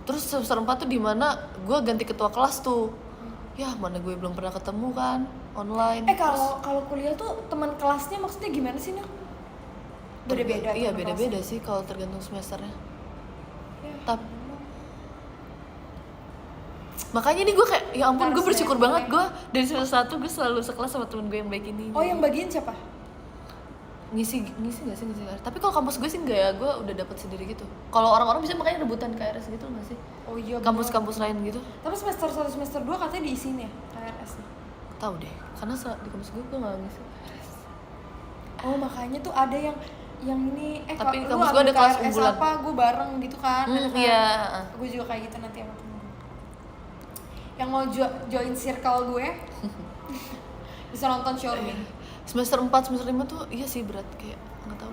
Terus semester 4 tuh dimana gue ganti ketua kelas tuh, ya mana gue belum pernah ketemu kan online. Kalau kuliah tuh teman kelasnya maksudnya gimana sih Nel? Beda-beda. Iya teman beda-beda kelasnya. sih kalau tergantung semesternya. Ya, Makanya nih gue kayak ya ampun, gue Harus bersyukur deh, banget boleh. gue dari semester 1 gue selalu sekelas sama temen gue yang baik ini. Oh yang bagian siapa? ngisi nggak sih ngisi KRS. Tapi kalau kampus gue sih enggak ya, gue udah dapet sendiri gitu. Kalau orang-orang bisa makanya rebutan KRS gitu nggak sih? Oh iya. Kampus-kampus lain gitu? Tapi semester 1 semester 2 katanya diisiin ya KRS nya. Tahu deh, karena di kampus gue nggak ngisi. Oh makanya tuh ada yang ini Tapi kalau kampus lu gue ada ambil kelas KRS unggulan. apa gue bareng gitu kan. Ada kan? Iya. Gue juga kayak gitu nanti sama temen gue. Yang mau join circle gue bisa nonton show me. Semester 4, semester 5 tuh iya sih berat, kayak nggak tahu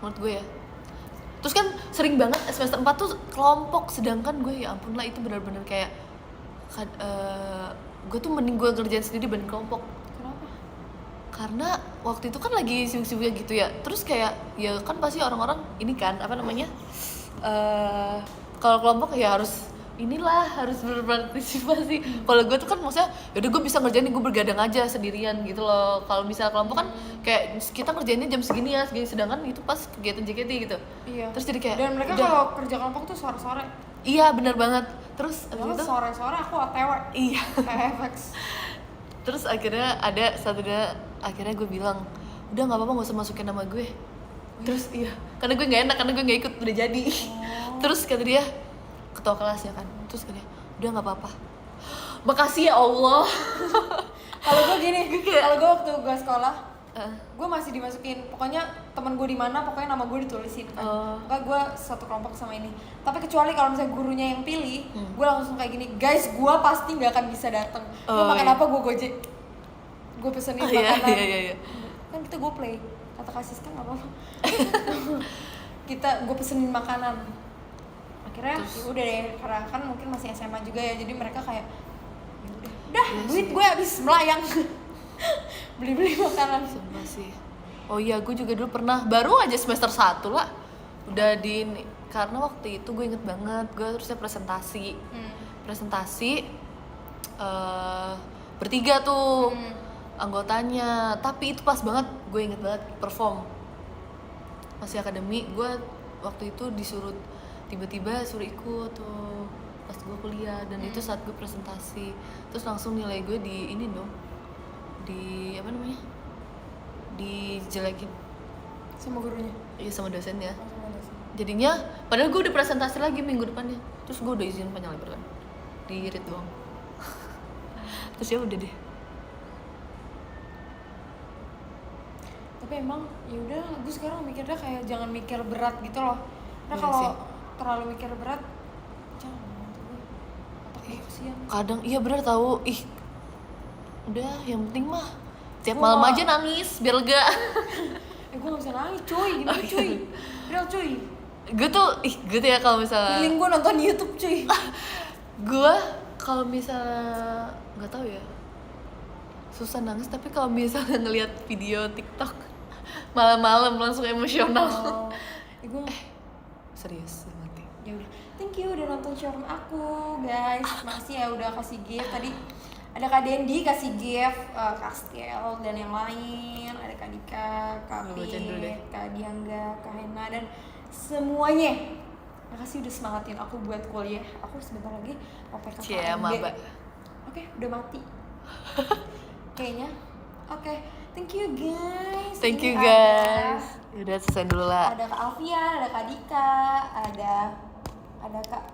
menurut gue ya. Terus kan sering banget semester 4 tuh kelompok, sedangkan gue ya ampun lah itu benar-benar kayak gue tuh mending gue ngerjain sendiri dibanding kelompok. Kenapa? Karena waktu itu kan lagi sibuk-sibuknya gitu ya. Terus kayak ya kan pasti orang-orang ini kan apa namanya, kalau kelompok ya harus harus berpartisipasi. Kalau gue tuh kan maksudnya yaudah gue bisa ngerjain, gue bergadang aja sendirian gitu loh. Kalau misalnya kelompok kan kayak kita ngerjainnya jam segini ya segini, sedangkan itu pas kegiatan JKT gitu. Iya. Terus jadi kayak dan mereka udah. kalau kerja kelompok tuh sore-sore. Iya benar banget. Terus abis Padahal itu sore-sore aku OTW. iya. FX. Terus akhirnya ada satu dia, akhirnya gue bilang udah nggak apa-apa, nggak usah masukin nama gue. Terus iya, karena gue nggak enak, karena gue nggak ikut udah jadi. Terus kata dia, ketua kelas ya kan, terus kata dia udah nggak apa-apa, makasih ya Allah. Kalau gue gini, kalau gue waktu gue sekolah, Eh. gue masih dimasukin, pokoknya teman gue di mana, pokoknya nama gue ditulisin kan. Pokoknya gue satu kelompok sama ini. Tapi kecuali kalau misalnya gurunya yang pilih, gue langsung kayak gini, guys, gue pasti nggak akan bisa datang. Gue makan iya. apa, gue gojek, gue pesenin Iya, makanan. iya. Kan kita gue play, kata kasis kan nggak apa-apa. Gue pesenin makanan. Akhirnya ya udah deh, karena kan mungkin masih SMA juga ya, jadi mereka kayak ya udah duit gue habis melayang. Beli-beli makanan. Sumpah sih. Oh iya, gue juga dulu pernah, baru aja semester 1 lah udah karena waktu itu gue inget banget, gue terusnya presentasi bertiga tuh anggotanya. Tapi itu pas banget, gue inget banget perform masih akademi. Gue waktu itu tiba-tiba suruh ikut tuh pas gue kuliah, dan itu saat gue presentasi, terus langsung nilai gue di ini dong, di apa namanya, dijelekin Sama gurunya. iya sama dosennya. Sama dosen. Jadinya padahal gue udah presentasi lagi minggu depannya, terus gue udah izin panjang lebar kan, di read doang. Terus ya udah deh. Tapi emang ya udah, gue sekarang mikirnya kayak jangan mikir berat gitu loh. Nah Iya kalau sih. terlalu mikir berat, jangan gitu gue. Otak gue kesian. Kadang iya bener tahu, udah yang penting mah tiap Gua malam nggak- aja nangis biar lega. Gue gak bisa nangis cuy, gimana cuy? Real cuy. Gue tuh ya kalau misalnya Feeling gue nonton YouTube cuy. gue kalau misalnya nggak tahu ya, susah nangis, tapi kalau misalnya ngelihat video TikTok malam-malam langsung emosional. Oh, ya gue Serius mati. ya udah. Thank you udah nonton showroom aku, guys. Makasih ya udah kasih gift tadi. Ada Kak Dendi kasih gift, Kak Stel dan yang lain. Ada Kak Dika, Kak Lu bacain dulu deh. Pit, Kak Diangga, Kak Hena dan semuanya. Makasih udah semangatin aku buat kuliah. Aku sebentar lagi mau Cie, PKKMB. maba. Oke, udah mati. Kayaknya. Oke, thank you guys. Thank you Ini guys. Udah selesai dulu lah. Ada Kak Alfian, ada Kak Dika, ada Kak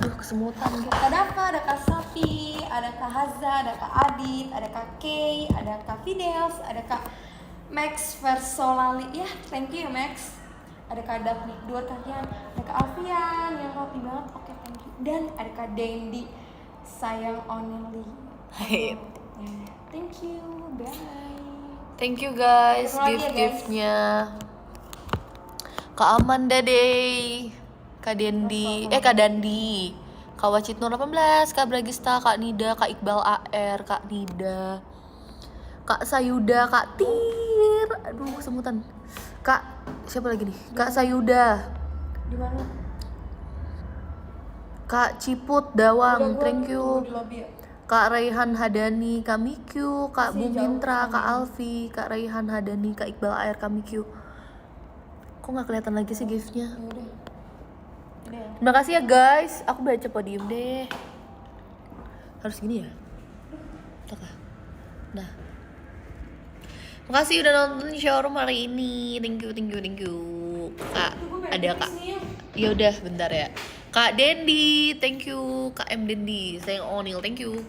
Kesemutan gitu. Kak Dafa, ada Kak Safi, ada Kak Haza, ada Kak Adit, ada Kak Kay, ada Kak Fidels, ada Kak Max Versolali. Ya, thank you ya Max. Ada Kak Daphne, dua kalian. Ada Kak Alfian yang rapi banget. Oke, thank you. Dan ada Kak Dendi, sayang only. Hai. Thank you, bye. Thank you guys, Ketemu lagi ya, guys. gift-giftnya. Kak Amanda Day, Kak Dendi, Kak Dandi, Kak Wacit Nur 18, Kak Bragista, Kak Nida, Kak Iqbal AR, Kak Nida, Kak Sayuda, Kak Tir, aduh kesemutan. Kak, siapa lagi nih? Kak Sayuda, Di mana? Kak Ciput Dawang, thank you. Di lobby ya. Kak Raihan Hadani, Kak Mikyu, Kak Masih Bumintra, jauh Kak Alfi, Kak Raihan Hadani, Kak Iqbal AR, Kak Mikyu. Kok nggak kelihatan lagi sih giftnya? Ya udah. Udah ya. Terima kasih ya guys, aku baca podium deh. Harus gini ya? Takah. Nah. Makasih udah nonton showroom hari ini. Thank you. Kak, ada Kak. Ya udah, bentar ya. Kak Dendi, thank you. Kak M Dendi, sayang Onil, thank you.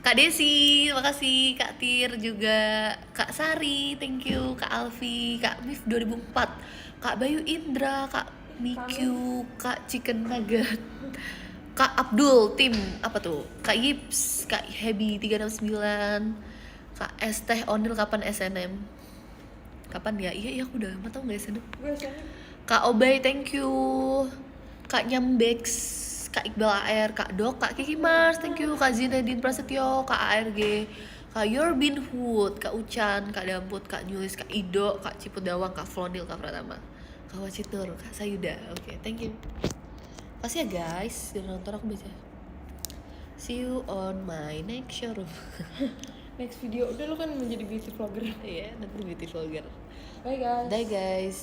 Kak Desi, makasih. Kak Tir juga. Kak Sari, thank you. Kak Alfi, Kak Mif 2004, Kak Bayu Indra, Kak Mikyu, Kak Chicken Nugget, Kak Abdul, tim apa tuh? Kak Yips, Kak Hebi 369, Kak Es Teh Onil, kapan SNM? Kapan ya? Iya aku udah lama tau gak SNM. Gue sana. Kak Obay, thank you. Kak Nyambex, Kak Iqbal AR, Kak Dok, Kak Kiki Mars, thank you. Kak Zinedine Prasetyo, Kak ARG, Kak Yorbin Hood, Kak Ucan, Kak Damput, Kak Nyulis, Kak Ido, Kak Ciput Dawang, Kak Flonil, Kak Pratama, Kak Wacitur, Kak Sayuda. Oke, thank you. Makasih ya guys, udah nonton, aku baca. See you on my next showroom. Next video. Udah lu kan menjadi beauty vlogger. Iya, nanti beauty vlogger. Bye guys. Bye guys.